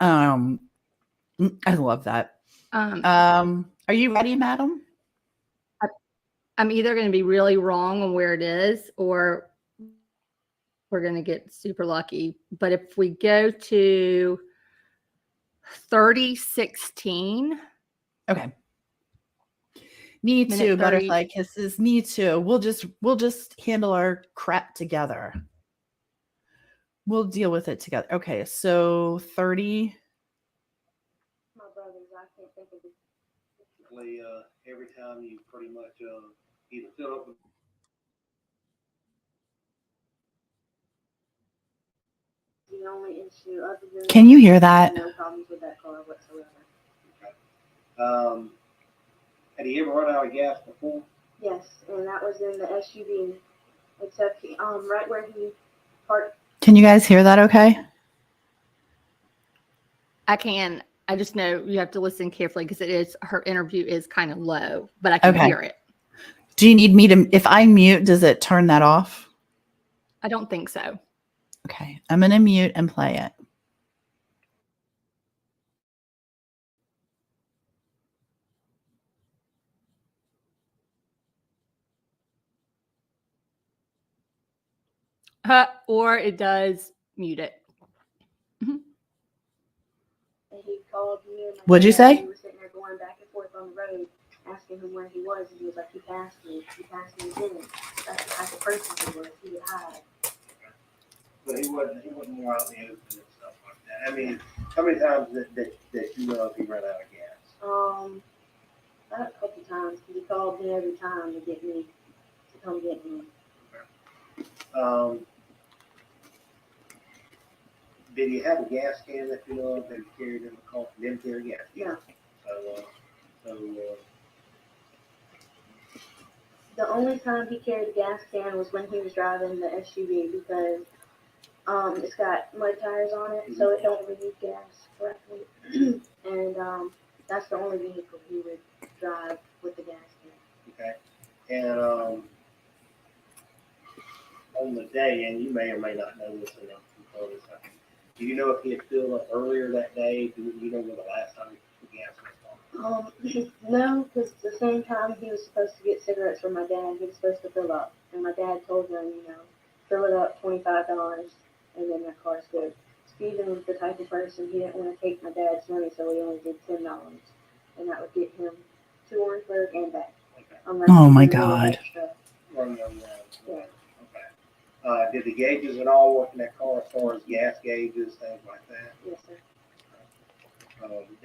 I love that. Are you ready, madam? I'm either going to be really wrong on where it is or we're going to get super lucky. But if we go to 3016. Okay. Me too, butterfly kisses. Me too. We'll just handle our crap together. We'll deal with it together. Okay, so 30. My brothers, I can't think of it. Every time you pretty much either fill up with the only issue other than Can you hear that? No problems with that car whatsoever. Okay. Had he ever run out of gas before? Yes, and that was in the SUV. Except right where he parked. Can you guys hear that okay? I can. I just know you have to listen carefully because her interview is kind of low, but I can hear it. Do you need me to, if I mute, does it turn that off? I don't think so. Okay, I'm going to mute and play it. or it does mute it. And he called me and my What'd you dad, say? and we were sitting there going back and forth on the road, asking him where he was, and he was like, he passed me again. That's the type of person he was. He would hide. But he wasn't more out in the open and stuff like that. I mean, how many times that you know if he ran out of gas? Not a couple times, because he called me every time to come get me. Did he have a gas can that you know of that he carried in the car? Didn't carry gas. No. So The only time he carried a gas can was when he was driving the SUV, because it's got mud tires on it, so it don't remove gas correctly. And that's the only vehicle he would drive with the gas can. okay. And on the day, and you may or may not know this enough before this happened, do you know if he had filled up earlier that day? Do you know when the last time the gas was on? No, because the same time he was supposed to get cigarettes from my dad, he was supposed to fill up. And my dad told him, fill it up, $25, and then that car's good. Steven was the type of person, he didn't want to take my dad's money, so he only did $10. And that would get him to Orangeburg and back. Okay. Oh my he did a little God. extra. Yeah. Okay. Did the gauges at all work in that car as far as gas gauges, things like that? Yes, sir.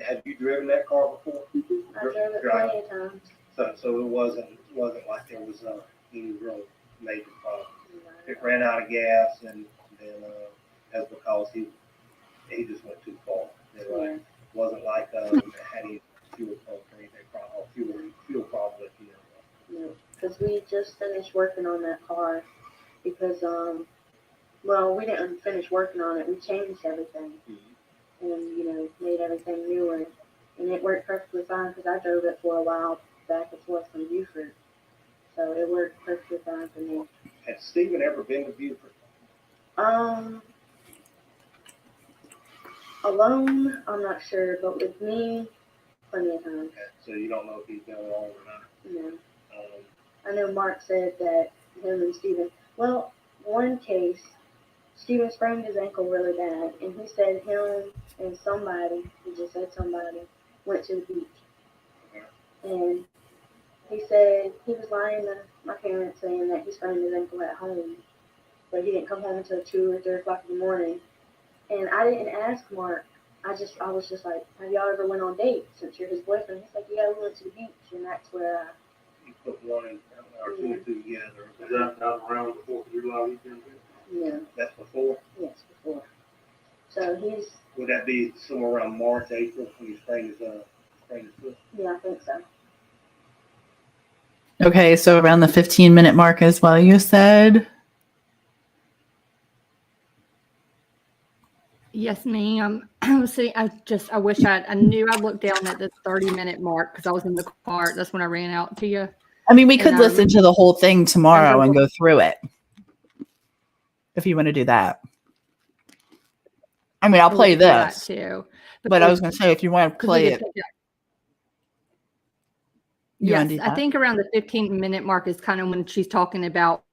Have you driven that car before? I drove it plenty of times. So it wasn't like there was any real major problem. It ran out of gas, and then that's because he just went too far. Right? Wasn't like had any fuel pump or anything or fuel problem that you know of. No, because we just finished working on that car because well, we didn't finish working on it. We changed everything. And made everything newer, and it worked perfectly fine because I drove it for a while back and forth from Buford, so it worked perfectly fine for me. Had Steven ever been to Buford? Alone, I'm not sure, but with me, plenty of times. Okay. So you don't know if he's been alone or not? No. I know Mark said that him and Steven, well, one case, Steven sprained his ankle really bad, and he said him and somebody, he just said somebody, went to the beach. And he said he was lying to my parents saying that he sprained his ankle at home, but he didn't come home until 2 or 3 o'clock in the morning. And I didn't ask Mark. I was just like, have y'all ever went on dates since you're his boyfriend? He's like, yeah, we went to the beach, and that's where You put one or two and two together. Is that around the 4th of July weekend? Yeah. That's before? Yes, before. So he's, Would that be somewhere around March, April when he sprained his foot? yeah, I think so. Okay, so around the 15-minute mark as well, you said? Yes, ma'am. I was sitting. I wish I knew. I looked down at the 30-minute mark because I was in the car. That's when I ran out to you. I mean, we could And, listen to the whole thing tomorrow I and go through it. If you want to do that. I mean, I'll play this. Too. But I was going to say, if you want to play it. Yes, I think around the 15-minute mark is kind of when she's talking about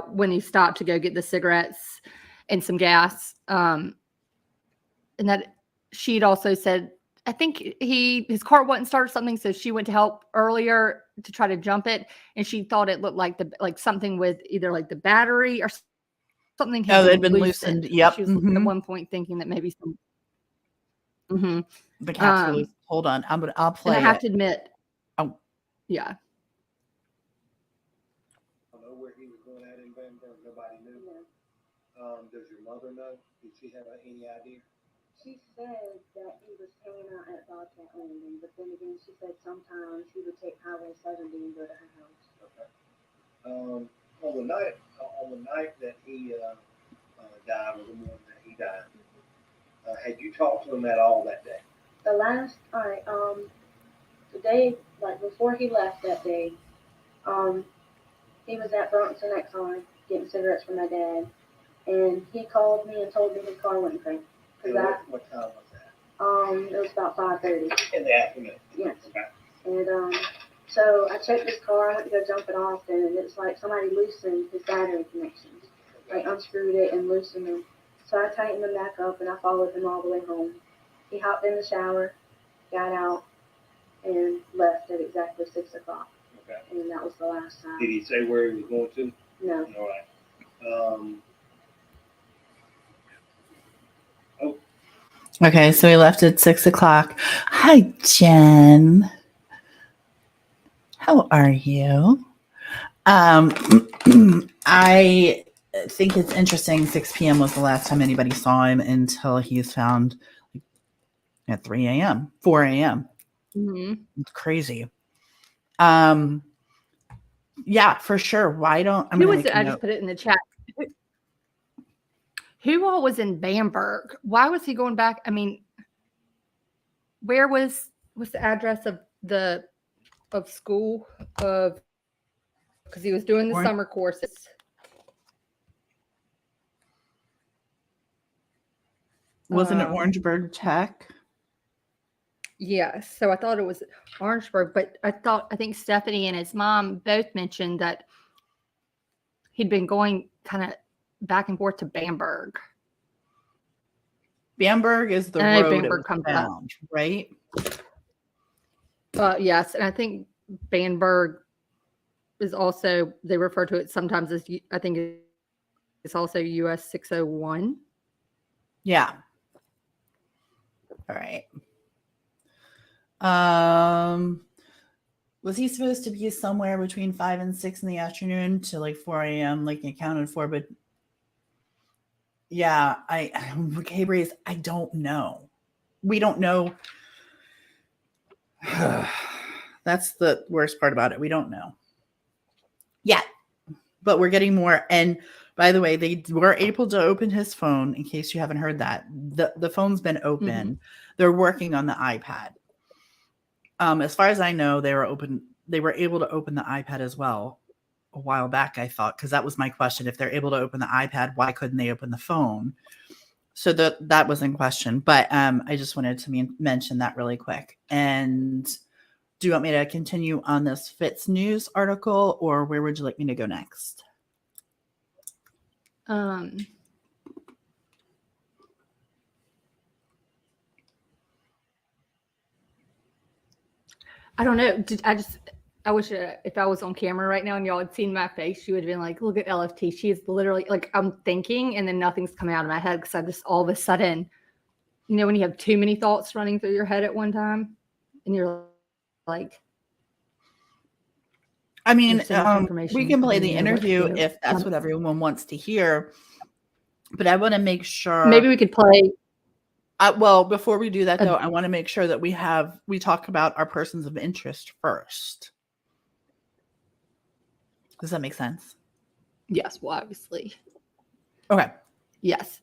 when he stopped to go get the cigarettes and some gas. And that she'd also said, I think his car wouldn't start something, so she went to help earlier to try to jump it, and she thought it looked like something with either like the battery or something. Oh, they'd been loosened. Yep. She was at one point thinking that maybe some. The caps were loose. Hold on, I'll play. And I have to admit. Oh, yeah. I know where he was going at in Vandenberg. Nobody knew. Does your mother know? Did she have any idea? She said that he was hanging out at Bobcat Landing, but then again, she said sometimes he would take Highway 70 and go to her house. Okay. On the night that he died, or the morning that he died, had you talked to him at all that day? The day, like before he left that day, he was at Bronson Exxon getting cigarettes from my dad, and he called me and told me his car wouldn't crank. What time was that? It was about 5:30. In the afternoon. Yes. Okay. And so I checked his car. I went to go jump it off, and it was like somebody loosened his battery connections. I unscrewed it and loosened them. So I tightened them back up and I followed him all the way home. He hopped in the shower, got out, and left at exactly 6 o'clock. Okay. And that was the last Did time. he say where he was going to? No. All right. Okay, so he left at 6 o'clock. Hi, Jen. How are you? I think it's interesting. 6 p.m. was the last time anybody saw him until he's found at 3 a.m., 4 a.m. Mm-hmm. It's crazy. Yeah, for sure. Why don't I'm Who gonna was make it? a I note. just put it in the chat. Who all was in Bamberg? Why was he going back? I mean, where was the address of school of, because he was doing the Orange- summer courses. Wasn't it Um, Orangeburg Tech? Yes. So I thought it was Orangeburg, but I think Stephanie and his mom both mentioned that he'd been going kind of back and forth to Bamberg. Bamberg is the I know road it Bamberg was comes up. found, right? Yes. And I think Bamberg is also, they refer to it sometimes as, I think it's also US 601. Yeah. All right. Was he supposed to be somewhere between 5 and 6 in the afternoon to like 4 a.m. like accounted for? But yeah, Hey Breeze, I don't know. We don't know. That's the worst part about it. We don't know yet, but we're getting more. And by the way, they were able to open his phone. In case you haven't heard that, the phone's been open. Mm-hmm. They're working on the iPad. As far as I know, they were able to open the iPad as well a while back, I thought, because that was my question. If they're able to open the iPad, why couldn't they open the phone? So that was in question. But I just wanted to mention that really quick. And do you want me to continue on this Fitz News article, or where would you like me to go next? I don't know. I wish if I was on camera right now and y'all had seen my face, you would have been like, look at LFT. She is literally like, I'm thinking and then nothing's coming out of my head because I just all of a sudden, when you have too many thoughts running through your head at one time and you're like, I mean, there's so much information, we can play the you don't know what to interview do. if that's what everyone wants to hear. But I want to make sure. Maybe we could play. Well, before we do that, though, I want to make sure that we talk about our persons of interest first. Does that make sense? Yes, well, obviously. Okay. Yes.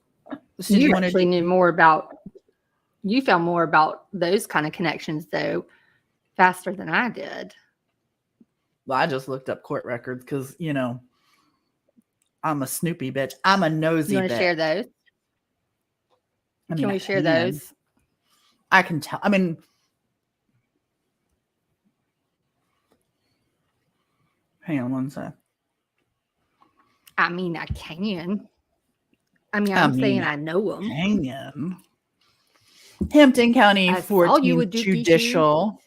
So you want actually knew more about, you found more about those kind of connections, though, faster than I did. Well, I just looked up court records because, I'm a snoopy bitch. I'm a nosy You want bitch. to share those? Can we share those? I can tell. I mean, hang on one sec. I mean, I can. I'm saying I know them. Hang Hampton County I saw you 14th would do Judicial.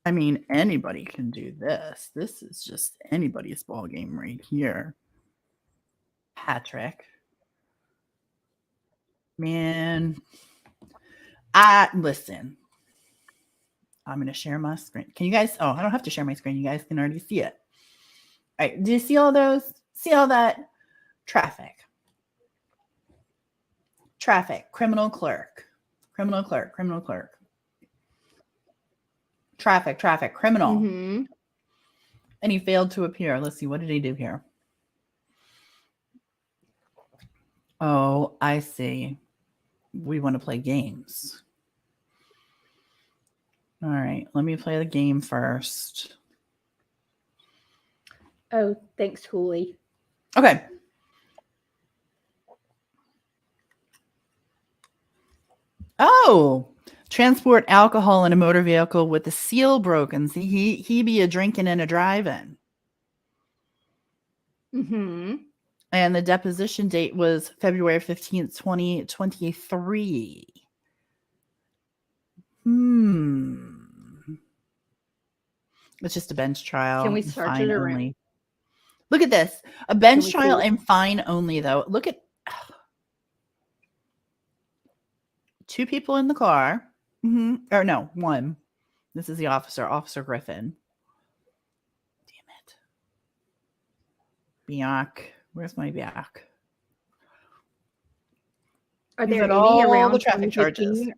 I mean, anybody can do this. This is just anybody's ball game right here. Patrick. Man. Listen. I'm going to share my screen. Can you guys? Oh, I don't have to share my screen. You guys can already see it. All right. Do you see all those? See all that? Traffic. Criminal clerk. Traffic. Criminal. Mm-hmm. And he failed to appear. Let's see. What did he do here? Oh, I see. We want to play games. All right. Let me play the game first. Oh, thanks, Hooli. Okay. Oh, transport alcohol in a motor vehicle with the seal broken. See, he be a drinking and a driving. Mm-hmm. And the deposition date was February 15th, 2023. It's just a bench trial. Can we and search fine it around? only. Look at this. A Can bench we trial see? and fine only, though. Look at 2 people in the car. Or no, 1. This is the officer, Officer Griffin. Damn it. Biak. Where's my Biak? Are He's there got any all around the traffic charges. 2015?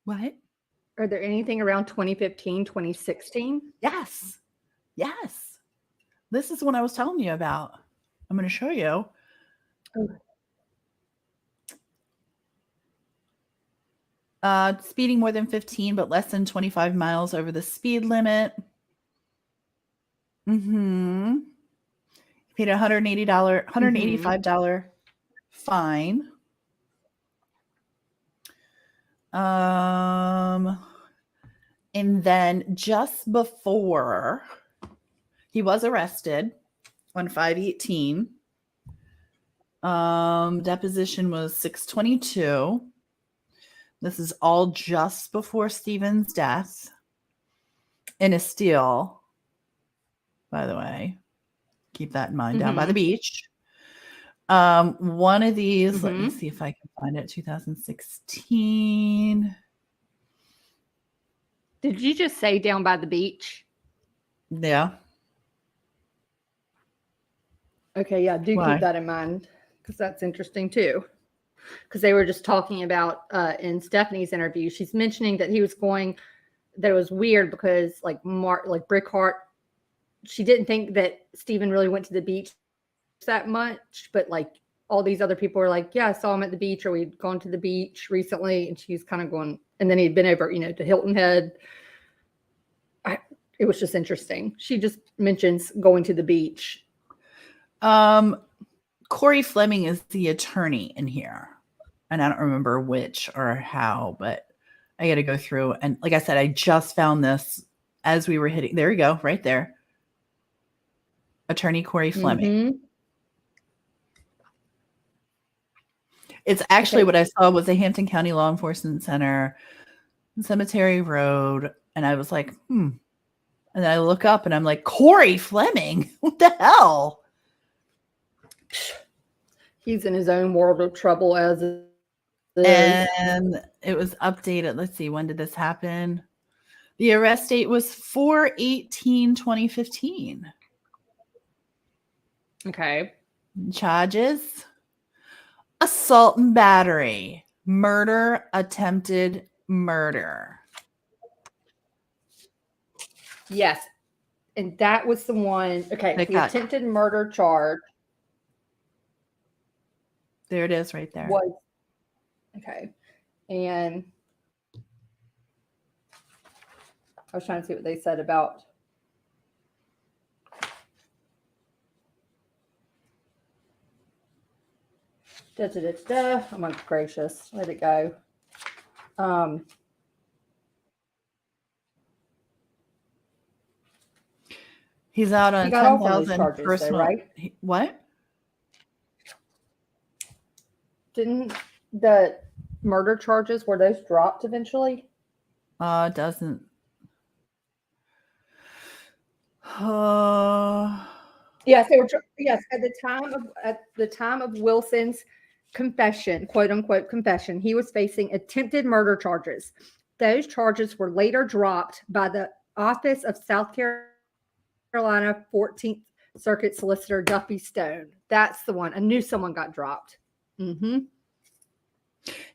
What? Are there anything around 2015, 2016? Yes. Yes. This is what I was telling you about. I'm going to show you. Speeding more than 15, but less than 25 miles over the speed limit. Paid $185 fine. And then just before he was arrested on 5/18, deposition was 6/22. This is all just before Stephen's death in Estill, by the way. Keep that in mind, down by the beach. One of these, let me see if I can find it, 2016. Did you just say down by the beach? Yeah. Okay, yeah, do Why? keep that in mind because that's interesting too. Because they were just talking about in Stephanie's interview, she's mentioning that he was going, that it was weird because like Brickhart, she didn't think that Stephen really went to the beach that much, but like all these other people were like, yeah, I saw him at the beach, or we'd gone to the beach recently, and she's kind of going, and then he'd been over, to Hilton Head. It was just interesting. She just mentions going to the beach. Corey Fleming is the attorney in here, and I don't remember which or how, but I got to go through. And like I said, I just found this as we were hitting. There you go, right there. Attorney Corey Fleming. It's actually what I saw was the Hampton County Law Enforcement Center, Cemetery Road, and I was like, And then I look up and I'm like, Corey Fleming? What the hell? He's in his own world of trouble as it is. And it was updated. Let's see, when did this happen? The arrest date was 4/18/2015. Okay. Charges: assault and battery, murder, attempted murder. Yes. And that was the one. Okay. The attempted murder charge. There it is right there. Was okay. And I was trying to see what they said about Oh my gracious. Let it go. He's out on 10,000 personal. right? What? Didn't the murder charges, were those dropped eventually? Doesn't. Yes, they were. Yes, at the time of Wilson's confession, quote unquote confession, he was facing attempted murder charges. Those charges were later dropped by the Office of South Carolina 14th Circuit Solicitor Duffy Stone. That's the one. I knew someone got dropped.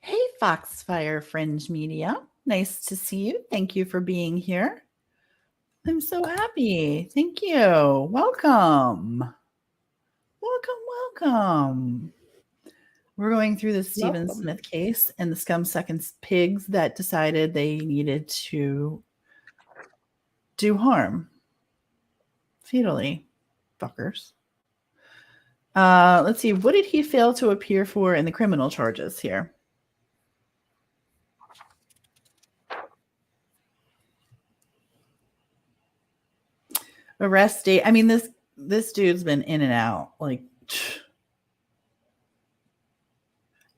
Hey, Foxfire Fringe Media. Nice to see you. Thank you for being here. I'm so happy. Thank you. Welcome. Welcome. We're going through the Stephen Smith case and the Scum Seconds pigs that decided they needed to do harm. Fatally. Fuckers. Let's see. What did he fail to appear for in the criminal charges here? Arrest date. I mean, this this dude's been in and out. Like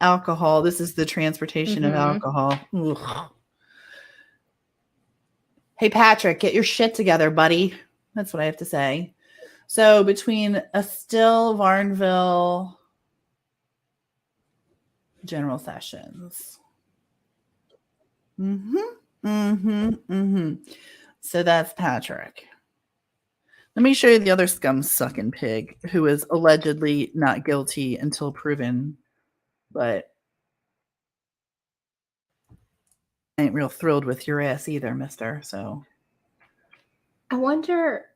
alcohol. This is the transportation of alcohol. Ugh. Hey, Patrick, get your shit together, buddy. That's what I have to say. So between Estill, Varnville, General Sessions. So that's Patrick. Let me show you the other scum-sucking pig who is allegedly not guilty until proven, but I ain't real thrilled with your ass either, mister. So I wonder.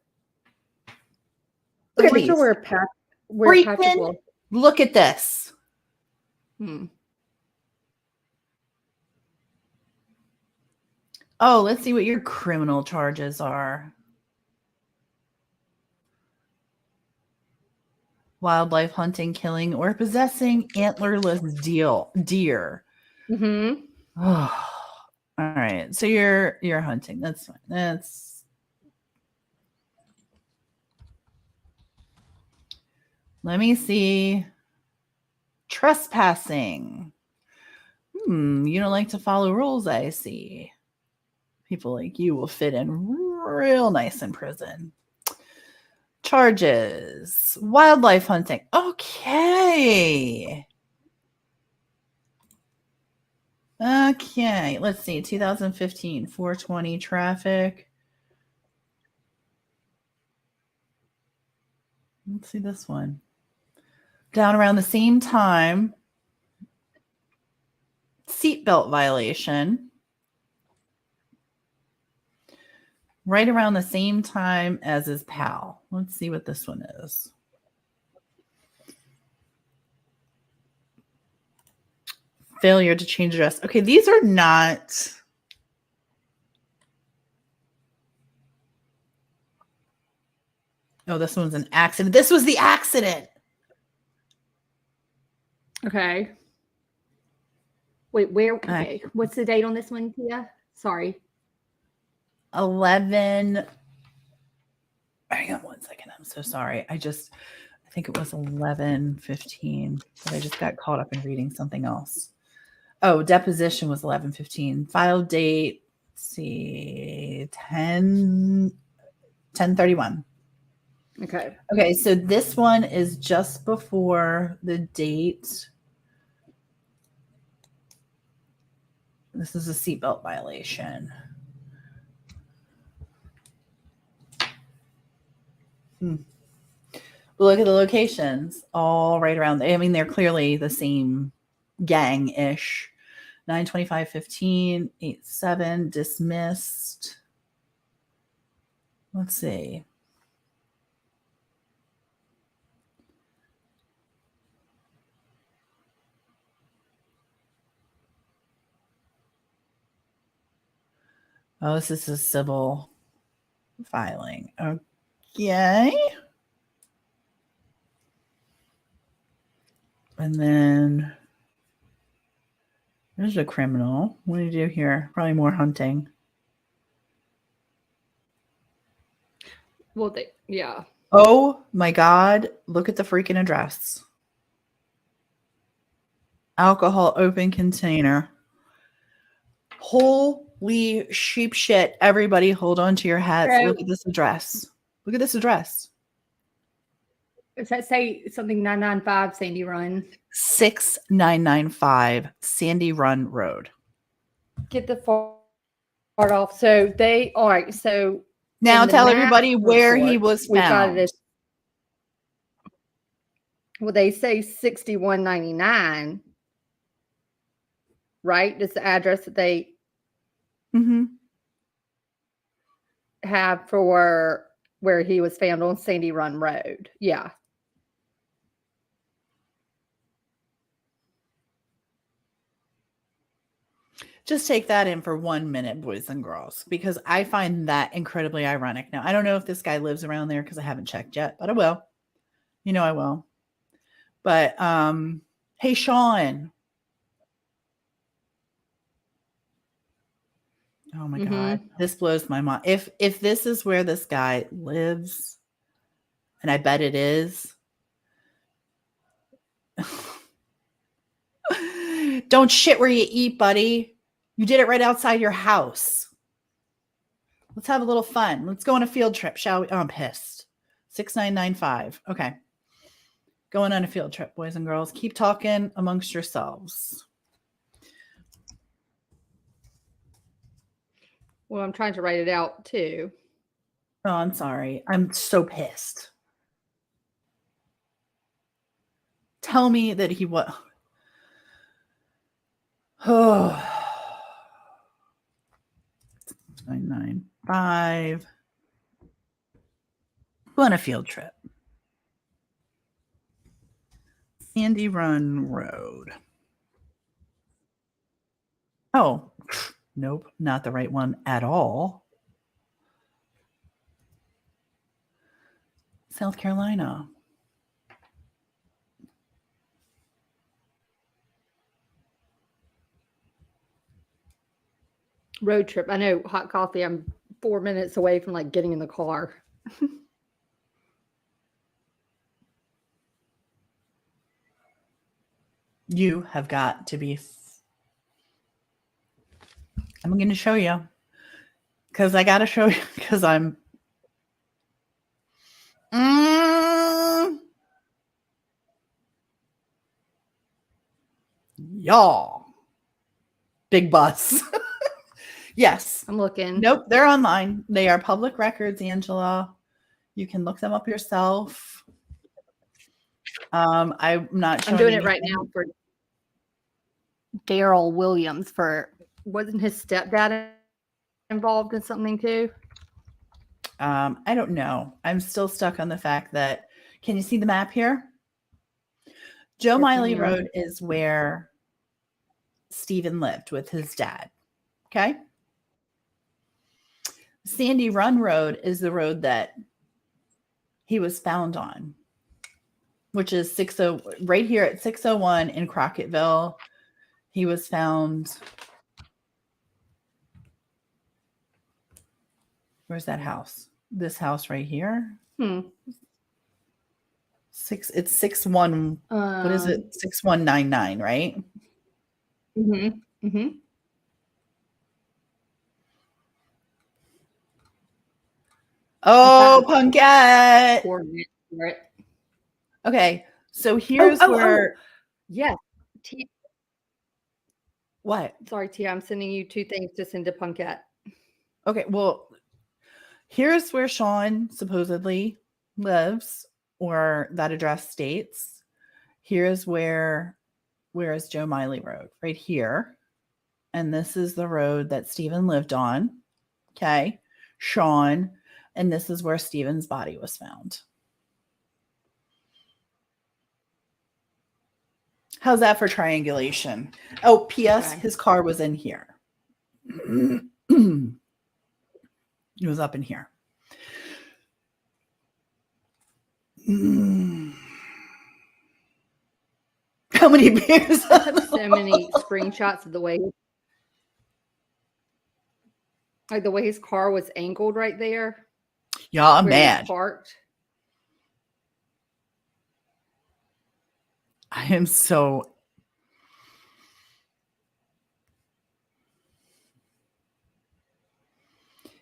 Look I at wonder these. where Patrick Freaking will. look at this. Oh, let's see what your criminal charges are. Wildlife hunting, killing, or possessing antlerless deer. Oh, all right. So you're hunting. That's fine. That's let me see. Trespassing. You don't like to follow rules, I see. People like you will fit in real nice in prison. Charges. Wildlife hunting. Okay. Okay. Let's see. 2015, 420 traffic. Let's see this one. Down around the same time. Seatbelt violation. Right around the same time as his pal. Let's see what this one is. Failure to change address. Okay, these are not. Oh, this one's an accident. This was the accident. Okay. Wait, where? Okay. What's the date on this one, Tia? Sorry. 11. Hang on one second. I'm so sorry. I think it was 11:15, but I just got caught up in reading something else. Oh, deposition was 11:15. File date, let's see, 10/31. Okay. Okay, so this one is just before the date. This is a seatbelt violation. Look at the locations, all right around there. I mean, they're clearly the same gang-ish. 9/25/15, 8/7, dismissed. Let's see. Oh, this is a civil filing. Okay. And then there's a criminal. What do you do here? Probably more hunting. Well, yeah. Oh my God. Look at the freaking address. Alcohol open container. Holy sheep shit. Everybody hold on to your hats. Okay. Look at this address. Look at this address. Does that say something 995 Sandy Run? 6995 Sandy Run Road. Get the part off. So all right. So now tell map everybody where he report, was we got found. it. Well, they say 6199. Right? That's the address that they have for where he was found on Sandy Run Road. Yeah. Just take that in for 1 minute, boys and girls, because I find that incredibly ironic. Now, I don't know if this guy lives around there because I haven't checked yet, but I will. You know I will. But hey, Sean. Oh my God. This blows my mind. If this is where this guy lives and I bet it is. Don't shit where you eat, buddy. You did it right outside your house. Let's have a little fun. Let's go on a field trip, shall we? Oh, I'm pissed. 6995. Okay. Going on a field trip, boys and girls. Keep talking amongst yourselves. Well, I'm trying to write it out too. Oh, I'm sorry. I'm so pissed. Tell me that he was. Oh. 995. Go on a field trip. Sandy Run Road. Oh, nope, not the right one at all. South Carolina. Road trip. I know, hot coffee. I'm 4 minutes away from like getting in the car. You have got to be. I'm going to show you. Because I got to show you. Because I'm. Y'all. Big bus. Yes. I'm looking. Nope, they're online. They are public records, Angela. You can look them up yourself. I'm not showing I'm doing it right anything. now for Daryl Williams. Wasn't his stepdad involved in something too? I don't know. I'm still stuck on the fact that, can you see the map here? Joe Yes, Miley ma'am. Road is where Stephen lived with his dad. Okay. Sandy Run Road is the road that he was found on, which is right here at 601 in Crocketville. He was found. Where's that house? This house right here. It's 61. What is it? 6199, right? Mm-hmm. Mm-hmm. Oh, Punkette. Coordinates for it. Okay, so here's where. Yes. What? Sorry, Tia. I'm sending you 2 things to send to Punkette. Okay, well, here's where Sean supposedly lives, or that address states. Here's where is Joe Miley Road? Right here. And this is the road that Stephen lived on. Okay. Sean. And this is where Stephen's body was found. How's that for triangulation? Oh, P.S. Okay. His car was in here. It was up in here. How many beers? I have so many screenshots of the way his car was angled right there. Yeah, I'm where he was mad. Parked. I am so.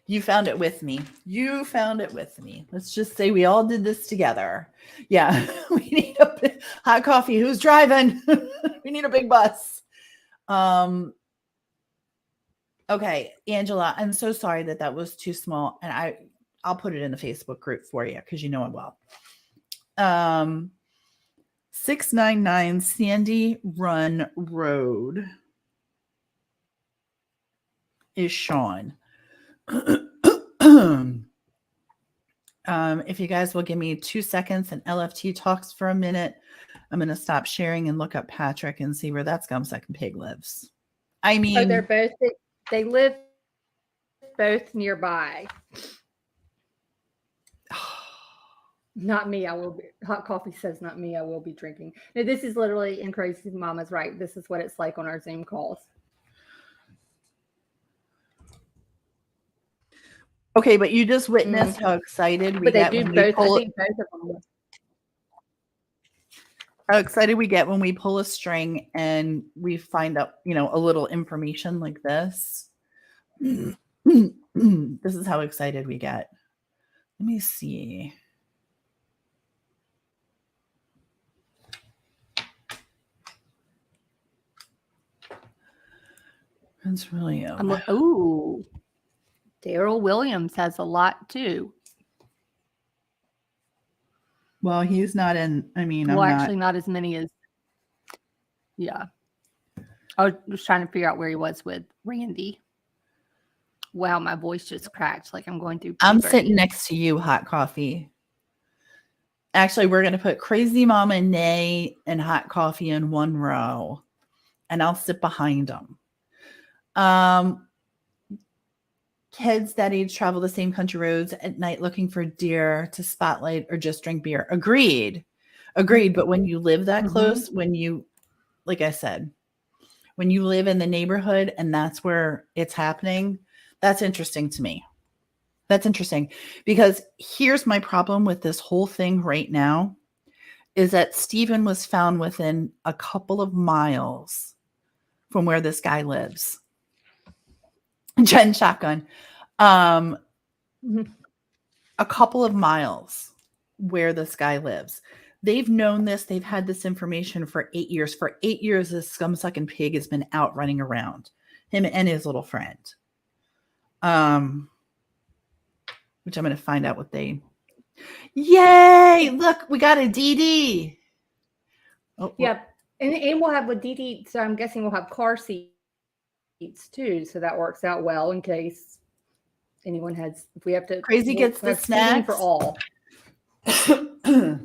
You found it with me. You found it with me. Let's just say we all did this together. Yeah, we need a hot coffee. Who's driving? We need a big bus. Okay, Angela, I'm so sorry that was too small, and I'll put it in the Facebook group for you because you know it well. 699 Sandy Run Road is Sean. If you guys will give me 2 seconds and LFT talks for a minute, I'm going to stop sharing and look up Patrick and see where that scumsucking pig lives. I mean, They live both nearby. Not me. I will be. Hot coffee says not me. I will be drinking. No, this is literally, and Crazy Mama's right. This is what it's like on our Zoom calls. Okay, but you just witnessed how excited we But they get do when we both. I pull. think both of them. How excited we get when we pull a string and we find out, a little information like this. This is how excited we get. Let me see. That's really Ooh, Daryl Williams has a lot too. well, he's not in. I mean, Well, I'm actually, not as many as. Yeah, I was trying to figure out where he was with Randy. Wow, my voice just cracked like I'm going through. I'm puberty. sitting next to you, Hot Coffee. Actually, we're going to put Crazy Mama Nay and Hot Coffee in one row, and I'll sit behind them. Kids that age travel the same country roads at night looking for deer to spotlight or just drink beer. Agreed. But when you live that close, when you, like I said, when you live in the neighborhood and that's where it's happening, that's interesting to me. That's interesting because here's my problem with this whole thing right now is that Stephen was found within a couple of miles from where this guy lives. Jen Shotgun. A couple of miles where this guy lives. They've known this. They've had this information for 8 years. For 8 years, this scum-sucking pig has been out running around. Him and his little friend. Which I'm going to find out what they... Yay! Look, we got a DD. Oh, Yep. And we'll have with DD, so I'm guessing we'll have car seats too. So that works out well in case anyone has, if we have to. Crazy gets the snacks. For all. I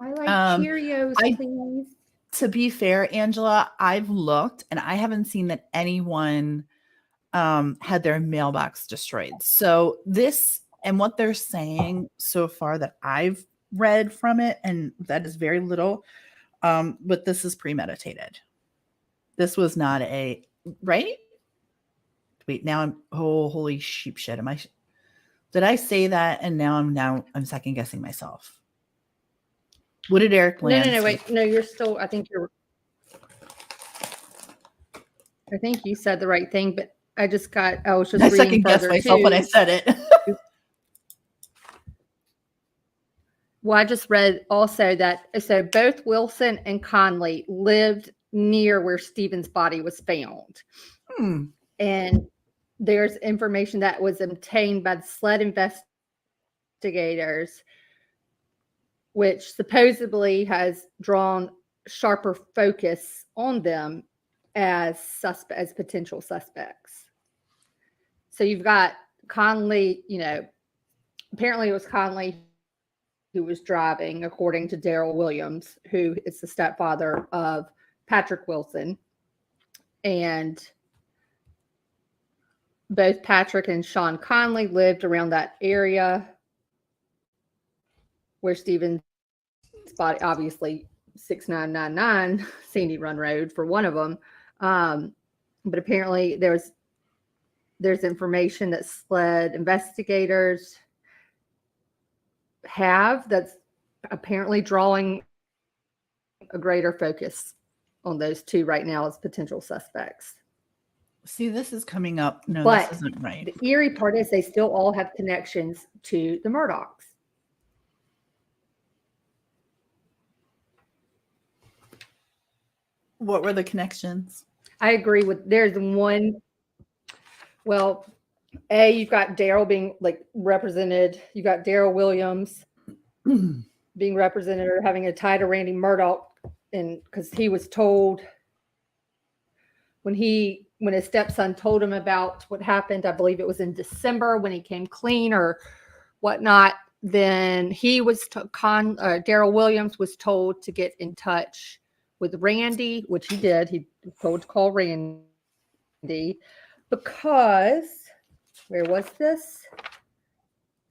like Cheerios, please. To be fair, Angela, I've looked and I haven't seen that anyone had their mailbox destroyed. So this and what they're saying so far that I've read from it, and that is very little, but this is premeditated. This was not a right. Wait, now I'm holy sheep shit. Did I say that? And now I'm second guessing myself. What did Eric Land No, wait. No, you're still, I think you said the right thing, but I was just I second guessed myself when I said it. Well, I just read also that, so both Wilson and Conley lived near where Stephen's body was found. And there's information that was obtained by the SLED investigators, which supposedly has drawn sharper focus on them as potential suspects. So you've got Conley, apparently it was Conley who was driving, according to Daryl Williams, who is the stepfather of Patrick Wilson. And both Patrick and Sean Conley lived around that area where Stephen's body, obviously 6999 Sandy Run Road for one of them. But apparently there's information that SLED investigators have that's apparently drawing a greater focus on those two right now as potential suspects. See, this is coming up. No, but this isn't right. The eerie part is they still all have connections to the Murdaughs. What were the connections? I agree there's one. Well, you've got Daryl being represented. You've got Daryl Williams being represented or having a tie to Randy Murdaugh, and because he was told when his stepson told him about what happened, I believe it was in December when he came clean or whatnot. Then he was Daryl Williams was told to get in touch with Randy, which he did. He was told to call Randy because. Where was this?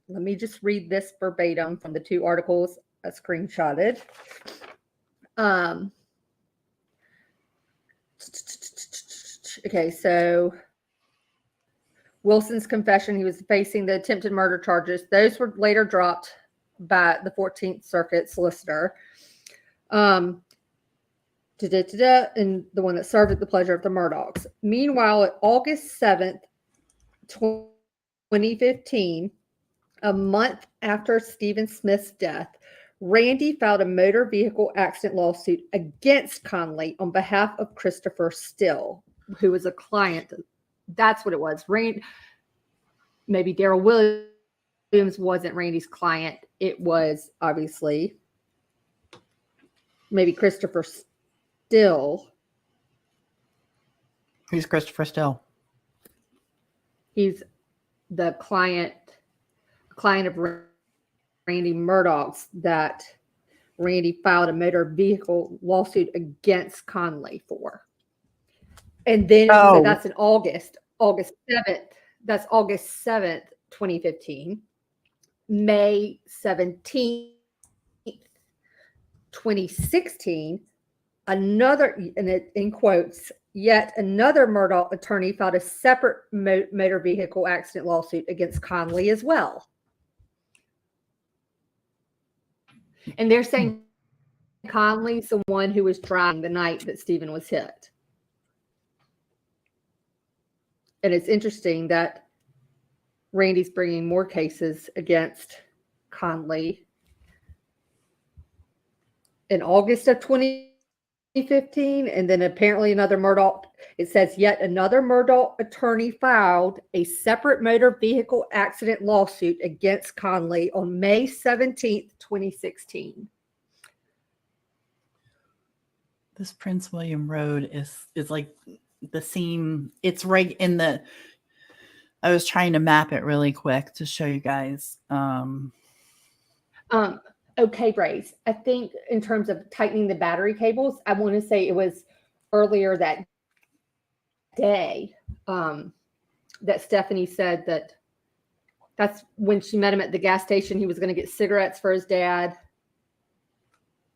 Let me just read this verbatim from the two articles I screenshotted. Okay, so Wilson's confession, he was facing the attempted murder charges. Those were later dropped by the 14th Circuit solicitor. And the one that served at the pleasure of the Murdochs. Meanwhile, at August 7th, 2015, a month after Stephen Smith's death, Randy filed a motor vehicle accident lawsuit against Conley on behalf of Christopher Still, who was a client. That's what it was. Maybe Daryl Williams wasn't Randy's client. It was obviously maybe Christopher Still. Who's Christopher Still? He's the client of Randy Murdoch's that Randy filed a motor vehicle lawsuit against Conley for. And then so that's in August 7th. That's August 7th, 2015. May 17th, 2016, another, and it in quotes, yet another Murdoch attorney filed a separate motor vehicle accident lawsuit against Conley as well. And they're saying Conley's the one who was driving the night that Stephen was hit. And it's interesting that Randy's bringing more cases against Conley. In August of 2015, and then apparently another Murdoch, it says yet another Murdoch attorney filed a separate motor vehicle accident lawsuit against Conley on May 17th, 2016. This Prince William Road is like the seam. It's right in the, I was trying to map it really quick to show you guys. Okay, Brace. I think in terms of tightening the battery cables, I want to say it was earlier that day that Stephanie said that's when she met him at the gas station. He was going to get cigarettes for his dad.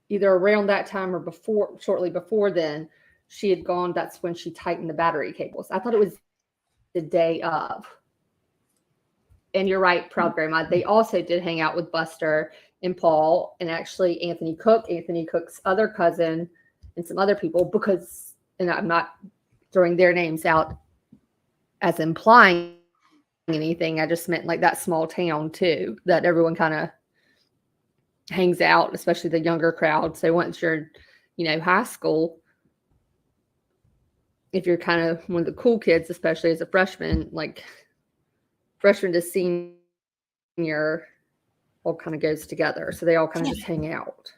Either around that time or shortly before then, she had gone. That's when she tightened the battery cables. I thought it was the day of. And you're right, Proud Grandma. They also did hang out with Buster and Paul, and actually Anthony Cook's other cousin, and some other people, because, and I'm not throwing their names out as implying anything. I just meant like that small town too, that everyone kind of hangs out, especially the younger crowd. So once you're, high school, if you're kind of one of the cool kids, especially as a freshman, like freshman to senior, all kind of goes together. So they all kind of just hang out.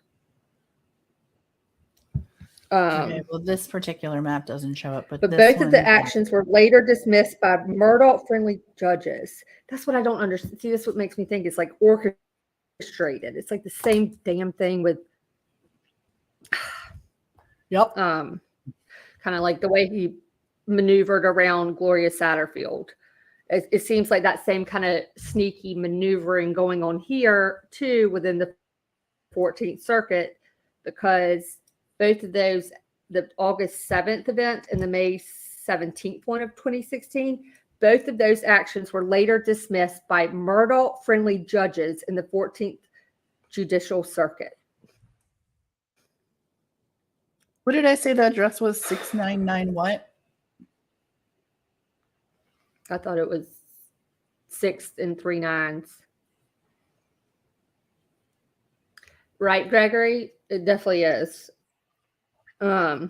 Okay, well, this particular map doesn't show up, but both of the actions were later dismissed by Murdoch-friendly judges. That's what I don't understand. See, this is what makes me think it's like orchestrated. It's like the same damn thing with, kind of like the way he maneuvered around Gloria Satterfield. It seems like that same kind of sneaky maneuvering going on here too within the 14th Circuit, because both of those, the August 7th event and the May 17th one of 2016, both of those actions were later dismissed by Murdoch-friendly judges in the 14th Judicial Circuit. What did I say the address was? 699 what? I thought it was 6 and 3 9s. Right, Gregory? It definitely is. Let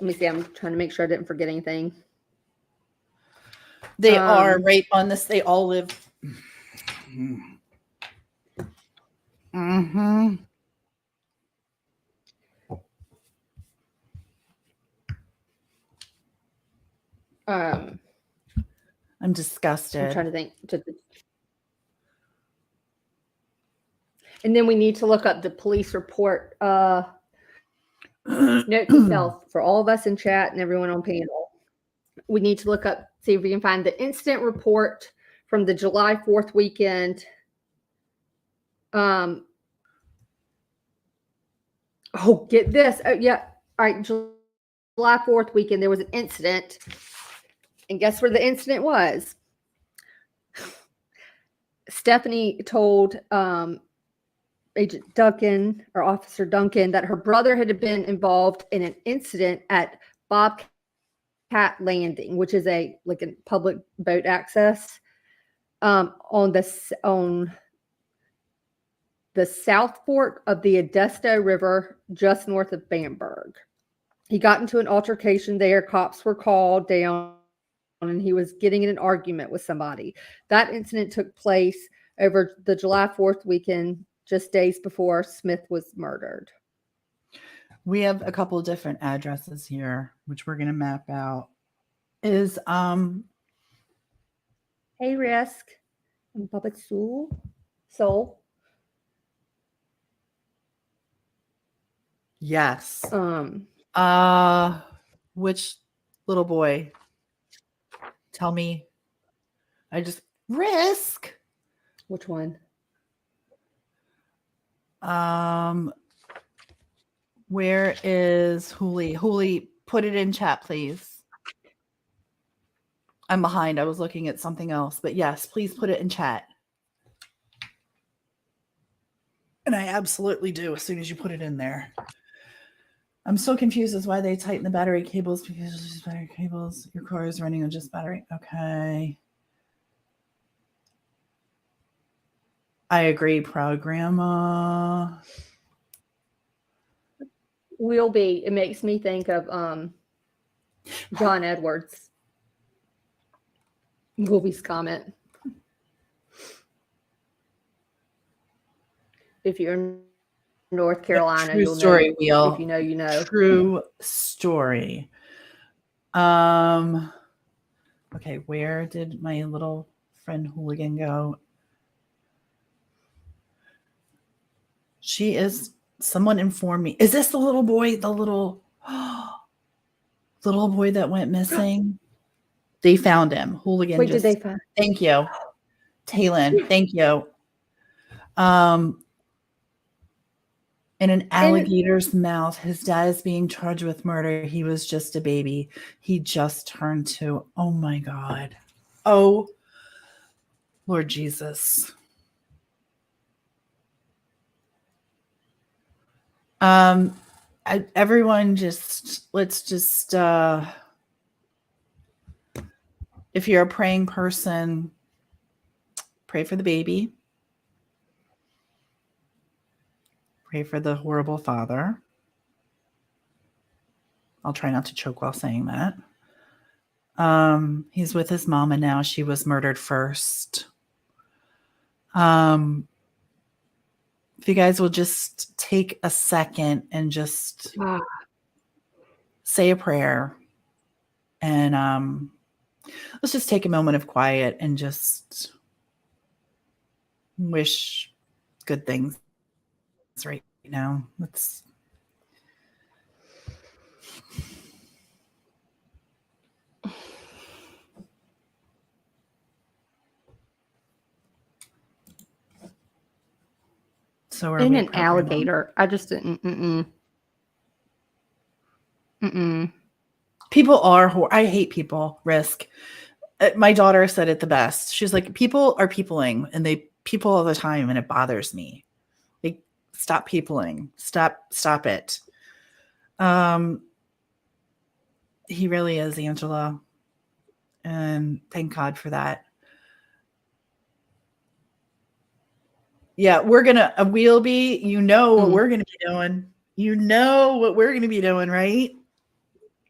me see. I'm trying to make sure I didn't forget anything. They are right on this. They all live. Mm-hmm. I'm disgusted. I'm trying to think. And then we need to look up the police report. Note to self for all of us in chat and everyone on panel. We need to look up, see if we can find the incident report from the July 4th weekend. Oh, get this. Oh, yeah. All right. July July 4th weekend, there was an incident. And guess where the incident was? Stephanie told Agent Duncan or Officer Duncan that her brother had been involved in an incident at Bobcat Landing, which is a public boat access on the South Fork of the Edisto River, just north of Bamberg. He got into an altercation there. Cops were called down, and he was getting in an argument with somebody. That incident took place over the July 4th weekend, just days before Smith was murdered. We have a couple of different addresses here, which we're going to map out. Is Hey, Risk. I'm Puppet Soul. Yes. Um, Which little boy? Tell me. Risk. which one? Where is Hooli? Hooli, put it in chat, please. I'm behind. I was looking at something else, but yes, please put it in chat. And I absolutely do as soon as you put it in there. I'm so confused as why they tighten the battery cables, because it's just battery cables. Your car is running on just battery. Okay. I agree, proud grandma. Will be. It makes me think of John Edwards. Willby's comment. If you're in North Carolina, True you'll story, know. Wheel. If you know, you know. True story. Okay, where did my little friend Hooligan go? She is. Someone informed me. Is this the little boy? The little boy that went missing? They found him. Hooligan. Wait, did they find? Thank you, Taylin. Thank you. In an alligator's mouth. His dad is being charged with murder. He was just a baby. He just turned 2. Oh my God. Oh, Lord Jesus. Everyone let's just if you're a praying person, pray for the baby. Pray for the horrible father. I'll try not to choke while saying that. He's with his mama now. She was murdered first. If you guys will just take a second and just say a prayer, and let's just take a moment of quiet and just wish good things right now. Let's. So In an alligator. I just didn't. People are. I hate people. Risk. My daughter said it the best. She's like, people are peopling, and they people all the time, and it bothers me. Like, stop peopling. Stop it. He really is, Angela, and thank God for that. Yeah, we're gonna we'll be. You know what we're gonna be doing. You know what we're gonna be doing, right?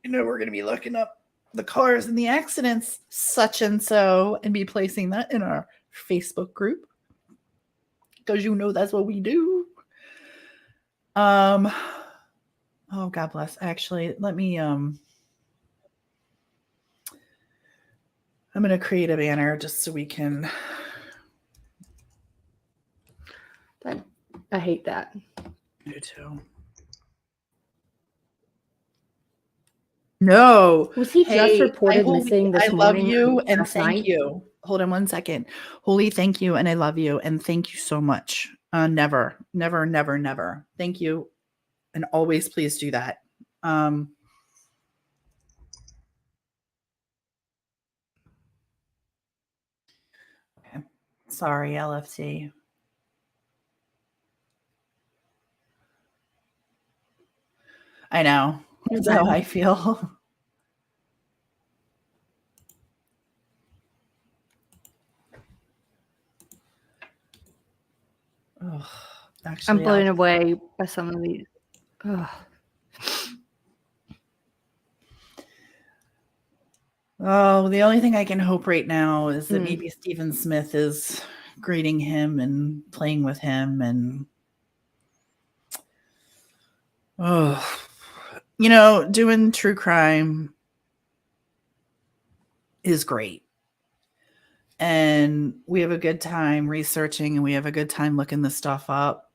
You know we're gonna be looking up the cars and the accidents, such and so, and be placing that in our Facebook group, because you know that's what we do. Oh, God bless. Actually, let me I'm gonna create a banner just so we can. I hate that. You too. No. Was he just reported missing this morning? I love you and last thank night? you. Hold on one second. Holy, thank you and I love you and thank you so much. Never. Thank you. And always please do that. Sorry, LFT. I know. That's how I feel. Ugh, actually, I'm blown away by some of these. Ugh. Oh, the only thing I can hope right now is that Mm. maybe Stephen Smith is greeting him and playing with him, and doing true crime is great. And we have a good time researching, and we have a good time looking this stuff up.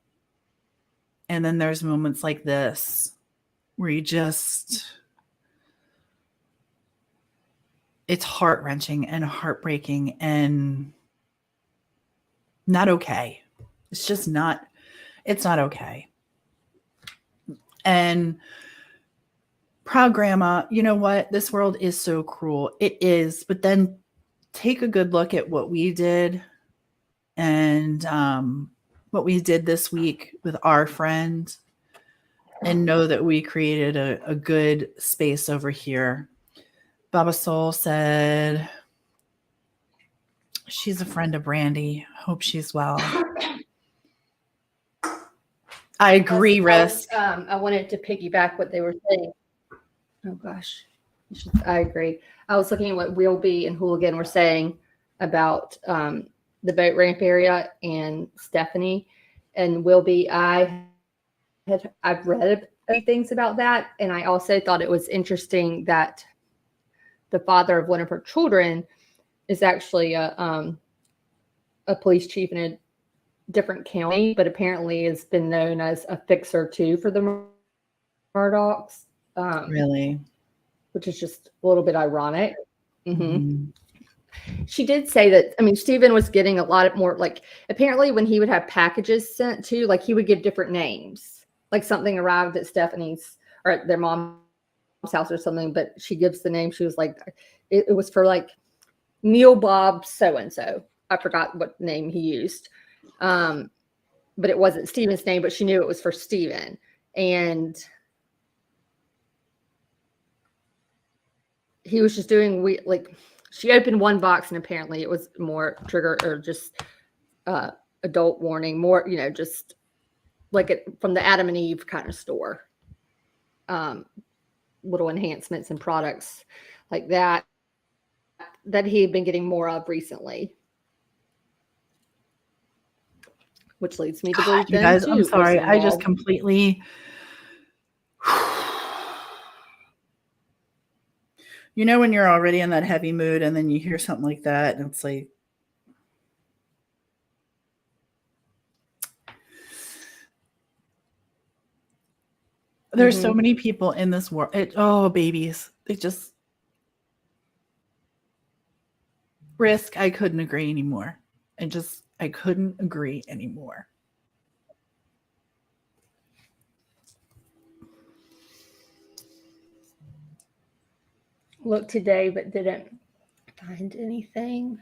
And then there's moments like this where it's heart-wrenching and heartbreaking and not okay. It's just not, it's not okay. And proud grandma, you know what? This world is so cruel. It is. But then take a good look at what we did and what we did this week with our friend, and know that we created a good space over here. Baba Soul said she's a friend of Brandy. Hope she's well. I agree, Risk. I wanted to piggyback what they were saying. Oh gosh, I agree. I was looking at what Wheelby and Hooligan were saying about the boat ramp area and Stephanie and Wheelby. I've read a few things about that, and I also thought it was interesting that the father of one of her children is actually a police chief in a different county, but apparently has been known as a fixer too for the Murdaughs. Really? Which is just a little bit ironic. Mhm. She did say that, I mean, Stephen was getting a lot more, like, apparently when he would have packages sent to, like, he would give different names. Like something arrived at Stephanie's or at their mom's house or something, but she gives the name. She was like, it was for like Neil Bob so-and-so. I forgot what name he used. But it wasn't Stephen's name, but she knew it was for Stephen. And he was just doing like she opened one box and apparently it was more trigger or just adult warning, more, just like it from the Adam and Eve kind of store. Little enhancements and products like that he had been getting more of recently. Which leads me to believe You guys, I'm sorry. I just involved. completely when you're already in that heavy mood and then you hear something like that and it's like there's so many people in this world. Babies. They just Risk. I couldn't agree anymore. I couldn't agree anymore. Looked today, but didn't find anything.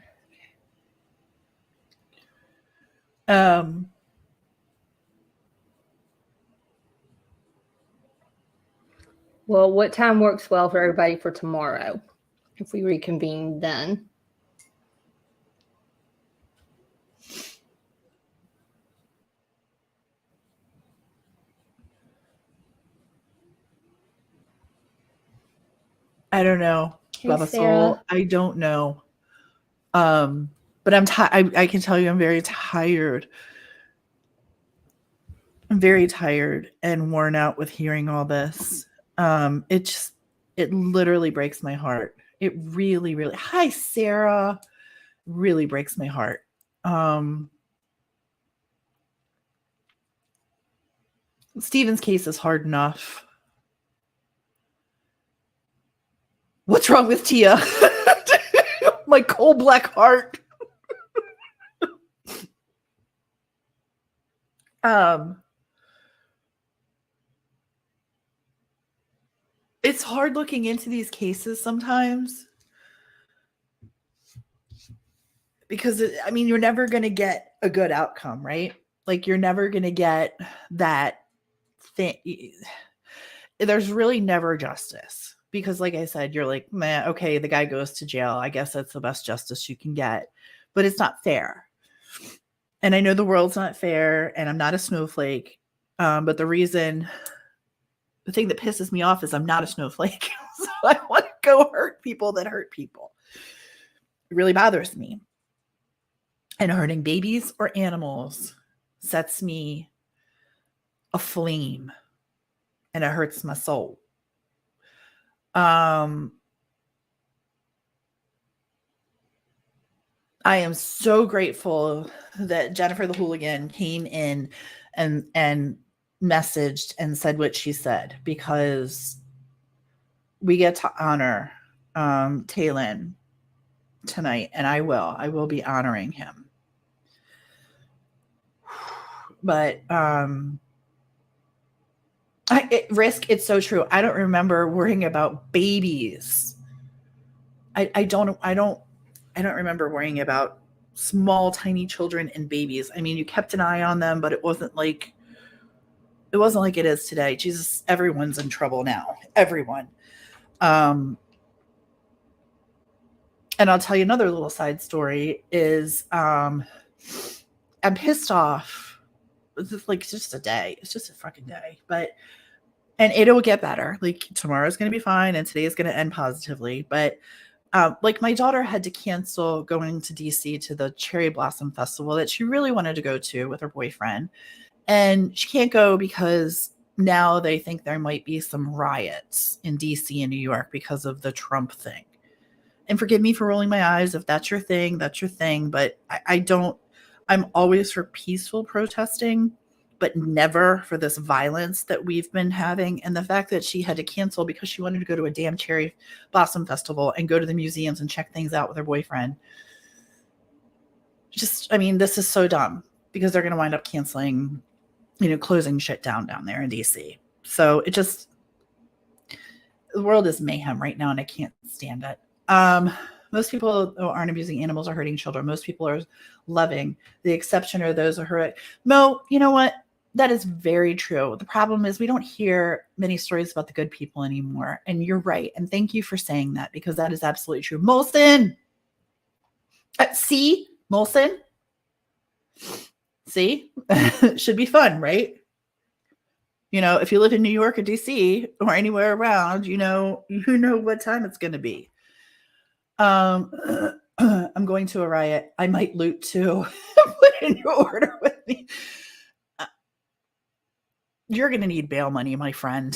Well, what time works well for everybody for tomorrow? If we reconvene then. I don't know. Hey, Baba Sarah. Soul. I don't know. But I can tell you I'm very tired. I'm very tired and worn out with hearing all this. It literally breaks my heart. It really, really. Hi, Sarah. Really breaks my heart. Stephen's case is hard enough. What's wrong with Tia? My cold black heart. It's hard looking into these cases sometimes because I mean, you're never going to get a good outcome, right? Like you're never going to get that thing. There's really never justice because like I said, you're like, man, okay, the guy goes to jail. I guess that's the best justice you can get, but it's not fair. And I know the world's not fair and I'm not a snowflake. But the thing that pisses me off is I'm not a snowflake. So I want to go hurt people that hurt people. It really bothers me. And hurting babies or animals sets me aflame and it hurts my soul. I am so grateful that Jennifer the Hooligan came in and messaged and said what she said, because we get to honor Taylin tonight, and I will be honoring him. But Risk, it's so true. I don't remember worrying about babies. I don't remember worrying about small, tiny children and babies. I mean, you kept an eye on them, but it wasn't like it is today. Jesus, everyone's in trouble now. Everyone. And I'll tell you another little side story is I'm pissed off. It's like just a day. It's just a fucking day. And it'll get better. Like tomorrow's going to be fine and today is going to end positively. But like my daughter had to cancel going to DC to the Cherry Blossom Festival that she really wanted to go to with her boyfriend. And she can't go because now they think there might be some riots in DC and New York because of the Trump thing. And forgive me for rolling my eyes. If that's your thing, that's your thing. But I'm always for peaceful protesting, but never for this violence that we've been having. And the fact that she had to cancel because she wanted to go to a damn Cherry Blossom Festival and go to the museums and check things out with her boyfriend. This is so dumb because they're going to wind up canceling, closing shit down there in DC. So the world is mayhem right now and I can't stand it. Most people who aren't abusing animals are hurting children. Most people are loving. The exception are those who hurt. Mo, you know what? That is very true. The problem is we don't hear many stories about the good people anymore. And you're right. And thank you for saying that because that is absolutely true. Molson. See? Molson? See? Should be fun, right? If you live in New York or DC or anywhere around, you know what time it's going to be. I'm going to a riot. I might loot too. Put in your order with me. You're going to need bail money, my friend.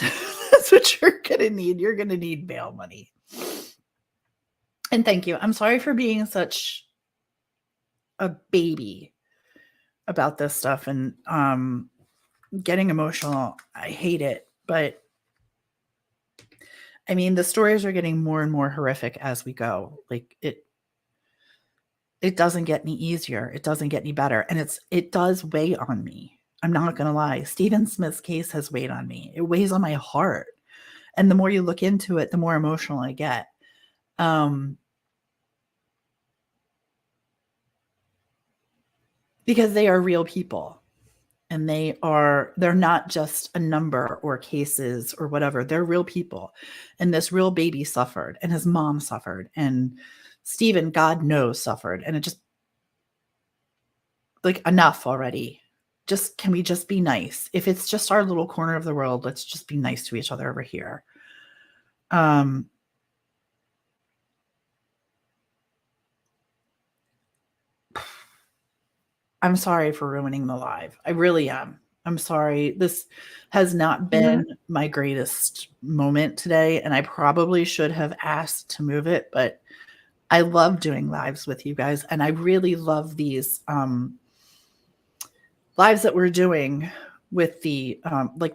That's what you're going to need. You're going to need bail money. And thank you. I'm sorry for being such a baby about this stuff and getting emotional. I hate it, but the stories are getting more and more horrific as we go. Like it doesn't get any easier. It doesn't get any better. And it does weigh on me. I'm not going to lie. Stephen Smith's case has weighed on me. It weighs on my heart. And the more you look into it, the more emotional I get. Because they are real people. And they're not just a number or cases or whatever. They're real people. And this real baby suffered and his mom suffered and Stephen, God knows, suffered. And it just enough already. Can we just be nice? If it's just our little corner of the world, let's just be nice to each other over here. I'm sorry for ruining the live. I really am. I'm sorry. This has not been my greatest moment today, and I probably should have asked to move it, but I love doing lives with you guys, and I really love these lives that we're doing with the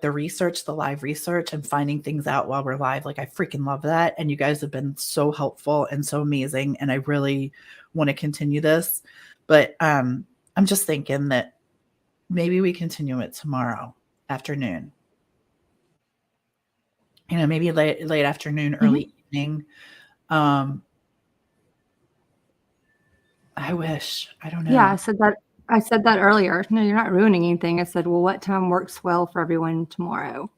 the research, the live research, and finding things out while we're live. I freaking love that, and you guys have been so helpful and so amazing, and I really want to continue this, but I'm just thinking that maybe we continue it tomorrow afternoon. Maybe late afternoon, early evening. I wish. I don't know. Yeah, I said that earlier. No, you're not ruining anything. I said, well, what time works well for everyone tomorrow?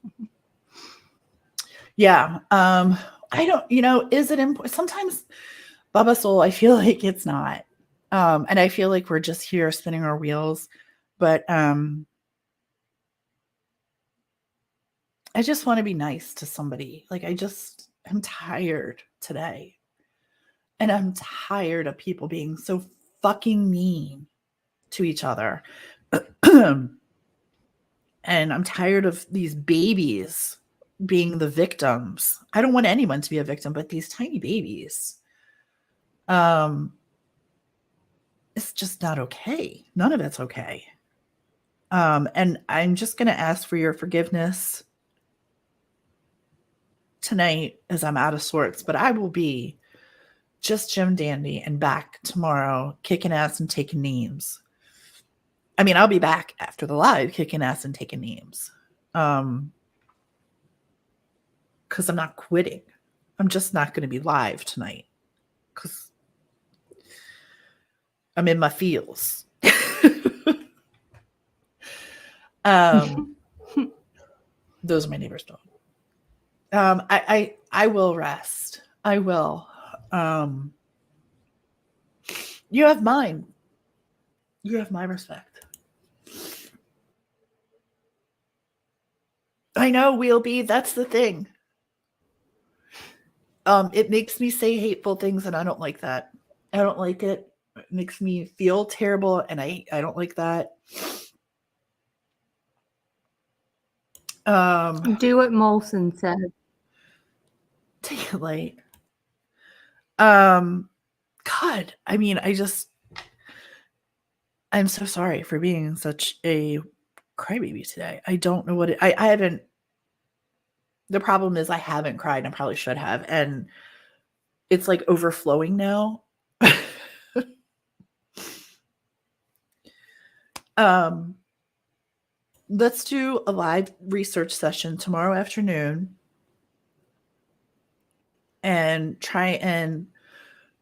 Yeah. I don't, is it important? Sometimes, Baba Soul, I feel like it's not. And I feel like we're just here spinning our wheels. But I just want to be nice to somebody. Like, I'm tired today. And I'm tired of people being so fucking mean to each other. And I'm tired of these babies being the victims. I don't want anyone to be a victim, but these tiny babies. It's just not okay. None of it's okay. And I'm just going to ask for your forgiveness tonight as I'm out of sorts, but I will be just Jim Dandy and back tomorrow kicking ass and taking names. I mean, I'll be back after the live kicking ass and taking names. Because I'm not quitting. I'm just not going to be live tonight because I'm in my feels. Those are my neighbors' dogs. I will rest. I will. You have mine. You have my respect. I know, Wheelby. That's the thing. It makes me say hateful things, and I don't like that. I don't like it. It makes me feel terrible, and I don't like that. Do what Molson said. Take it light. God, I mean, I'm so sorry for being such a crybaby today. I don't know what I haven't. The problem is I haven't cried. I probably should have, and it's like overflowing now. Let's do a live research session tomorrow afternoon and try and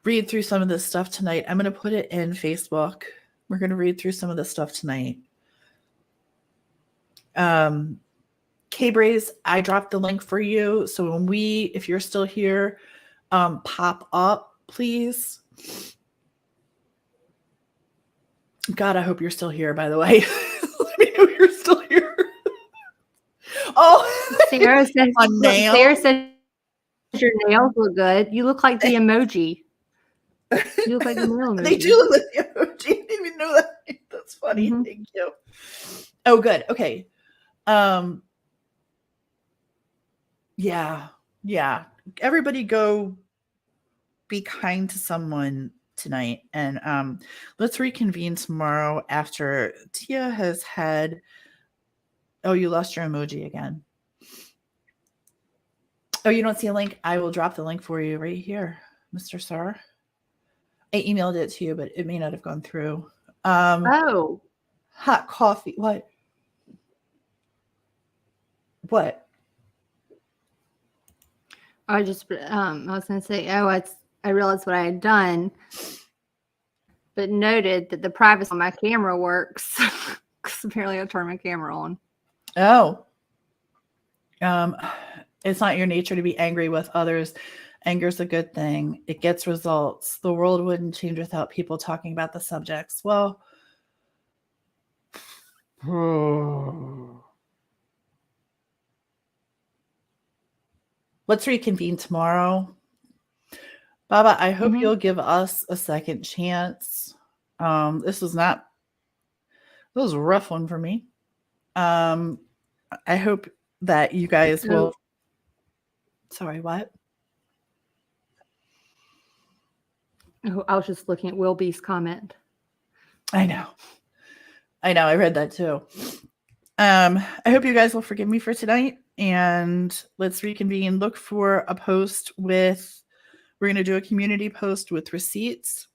read through some of this stuff tonight. I'm going to put it in Facebook. We're going to read through some of this stuff tonight. K-Braze, I dropped the link for you. So if you're still here, pop up, please. God, I hope you're still here, by the way. Let me know you're still here. Oh, Sarah says, nail. Sarah says your nails look good. You look like the emoji. You look like the nail emoji. They do look like the emoji. I didn't even know that. That's funny. Mm-hmm. Thank you. Oh, good. Okay. Yeah. Everybody go be kind to someone tonight, and let's reconvene tomorrow after Tia has had. Oh, you lost your emoji again. Oh, you don't see a link? I will drop the link for you right here, Mr. Sir. I emailed it to you, but it may not have gone through. Oh. Hot coffee. What? I was going to say, I realized what I had done, but noted that the privacy on my camera works because apparently I turned my camera on. Oh. It's not your nature to be angry with others. Anger's a good thing. It gets results. The world wouldn't change without people talking about the subjects. Well, let's reconvene tomorrow. Baba, I hope you'll give us a second chance. This was a rough one for me. I hope that you guys will. Sorry, what? Oh, I was just looking at Will B's comment. I know. I read that too. I hope you guys will forgive me for tonight, and let's reconvene. Look for a post we're going to do a community post with receipts,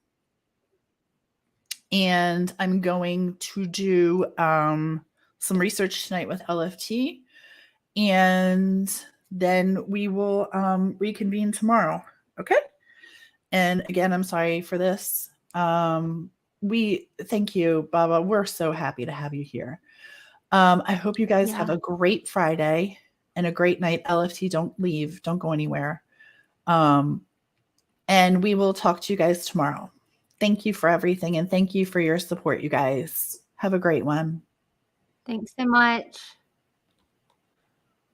and I'm going to do some research tonight with LFT, and then we will reconvene tomorrow. Okay. And again, I'm sorry for this. We thank you, Baba. We're so happy to have you here. I hope you guys have Yeah. a great Friday and a great night. LFT, don't leave. Don't go anywhere. And we will talk to you guys tomorrow. Thank you for everything, and thank you for your support, you guys. Have a great one. Thanks so much.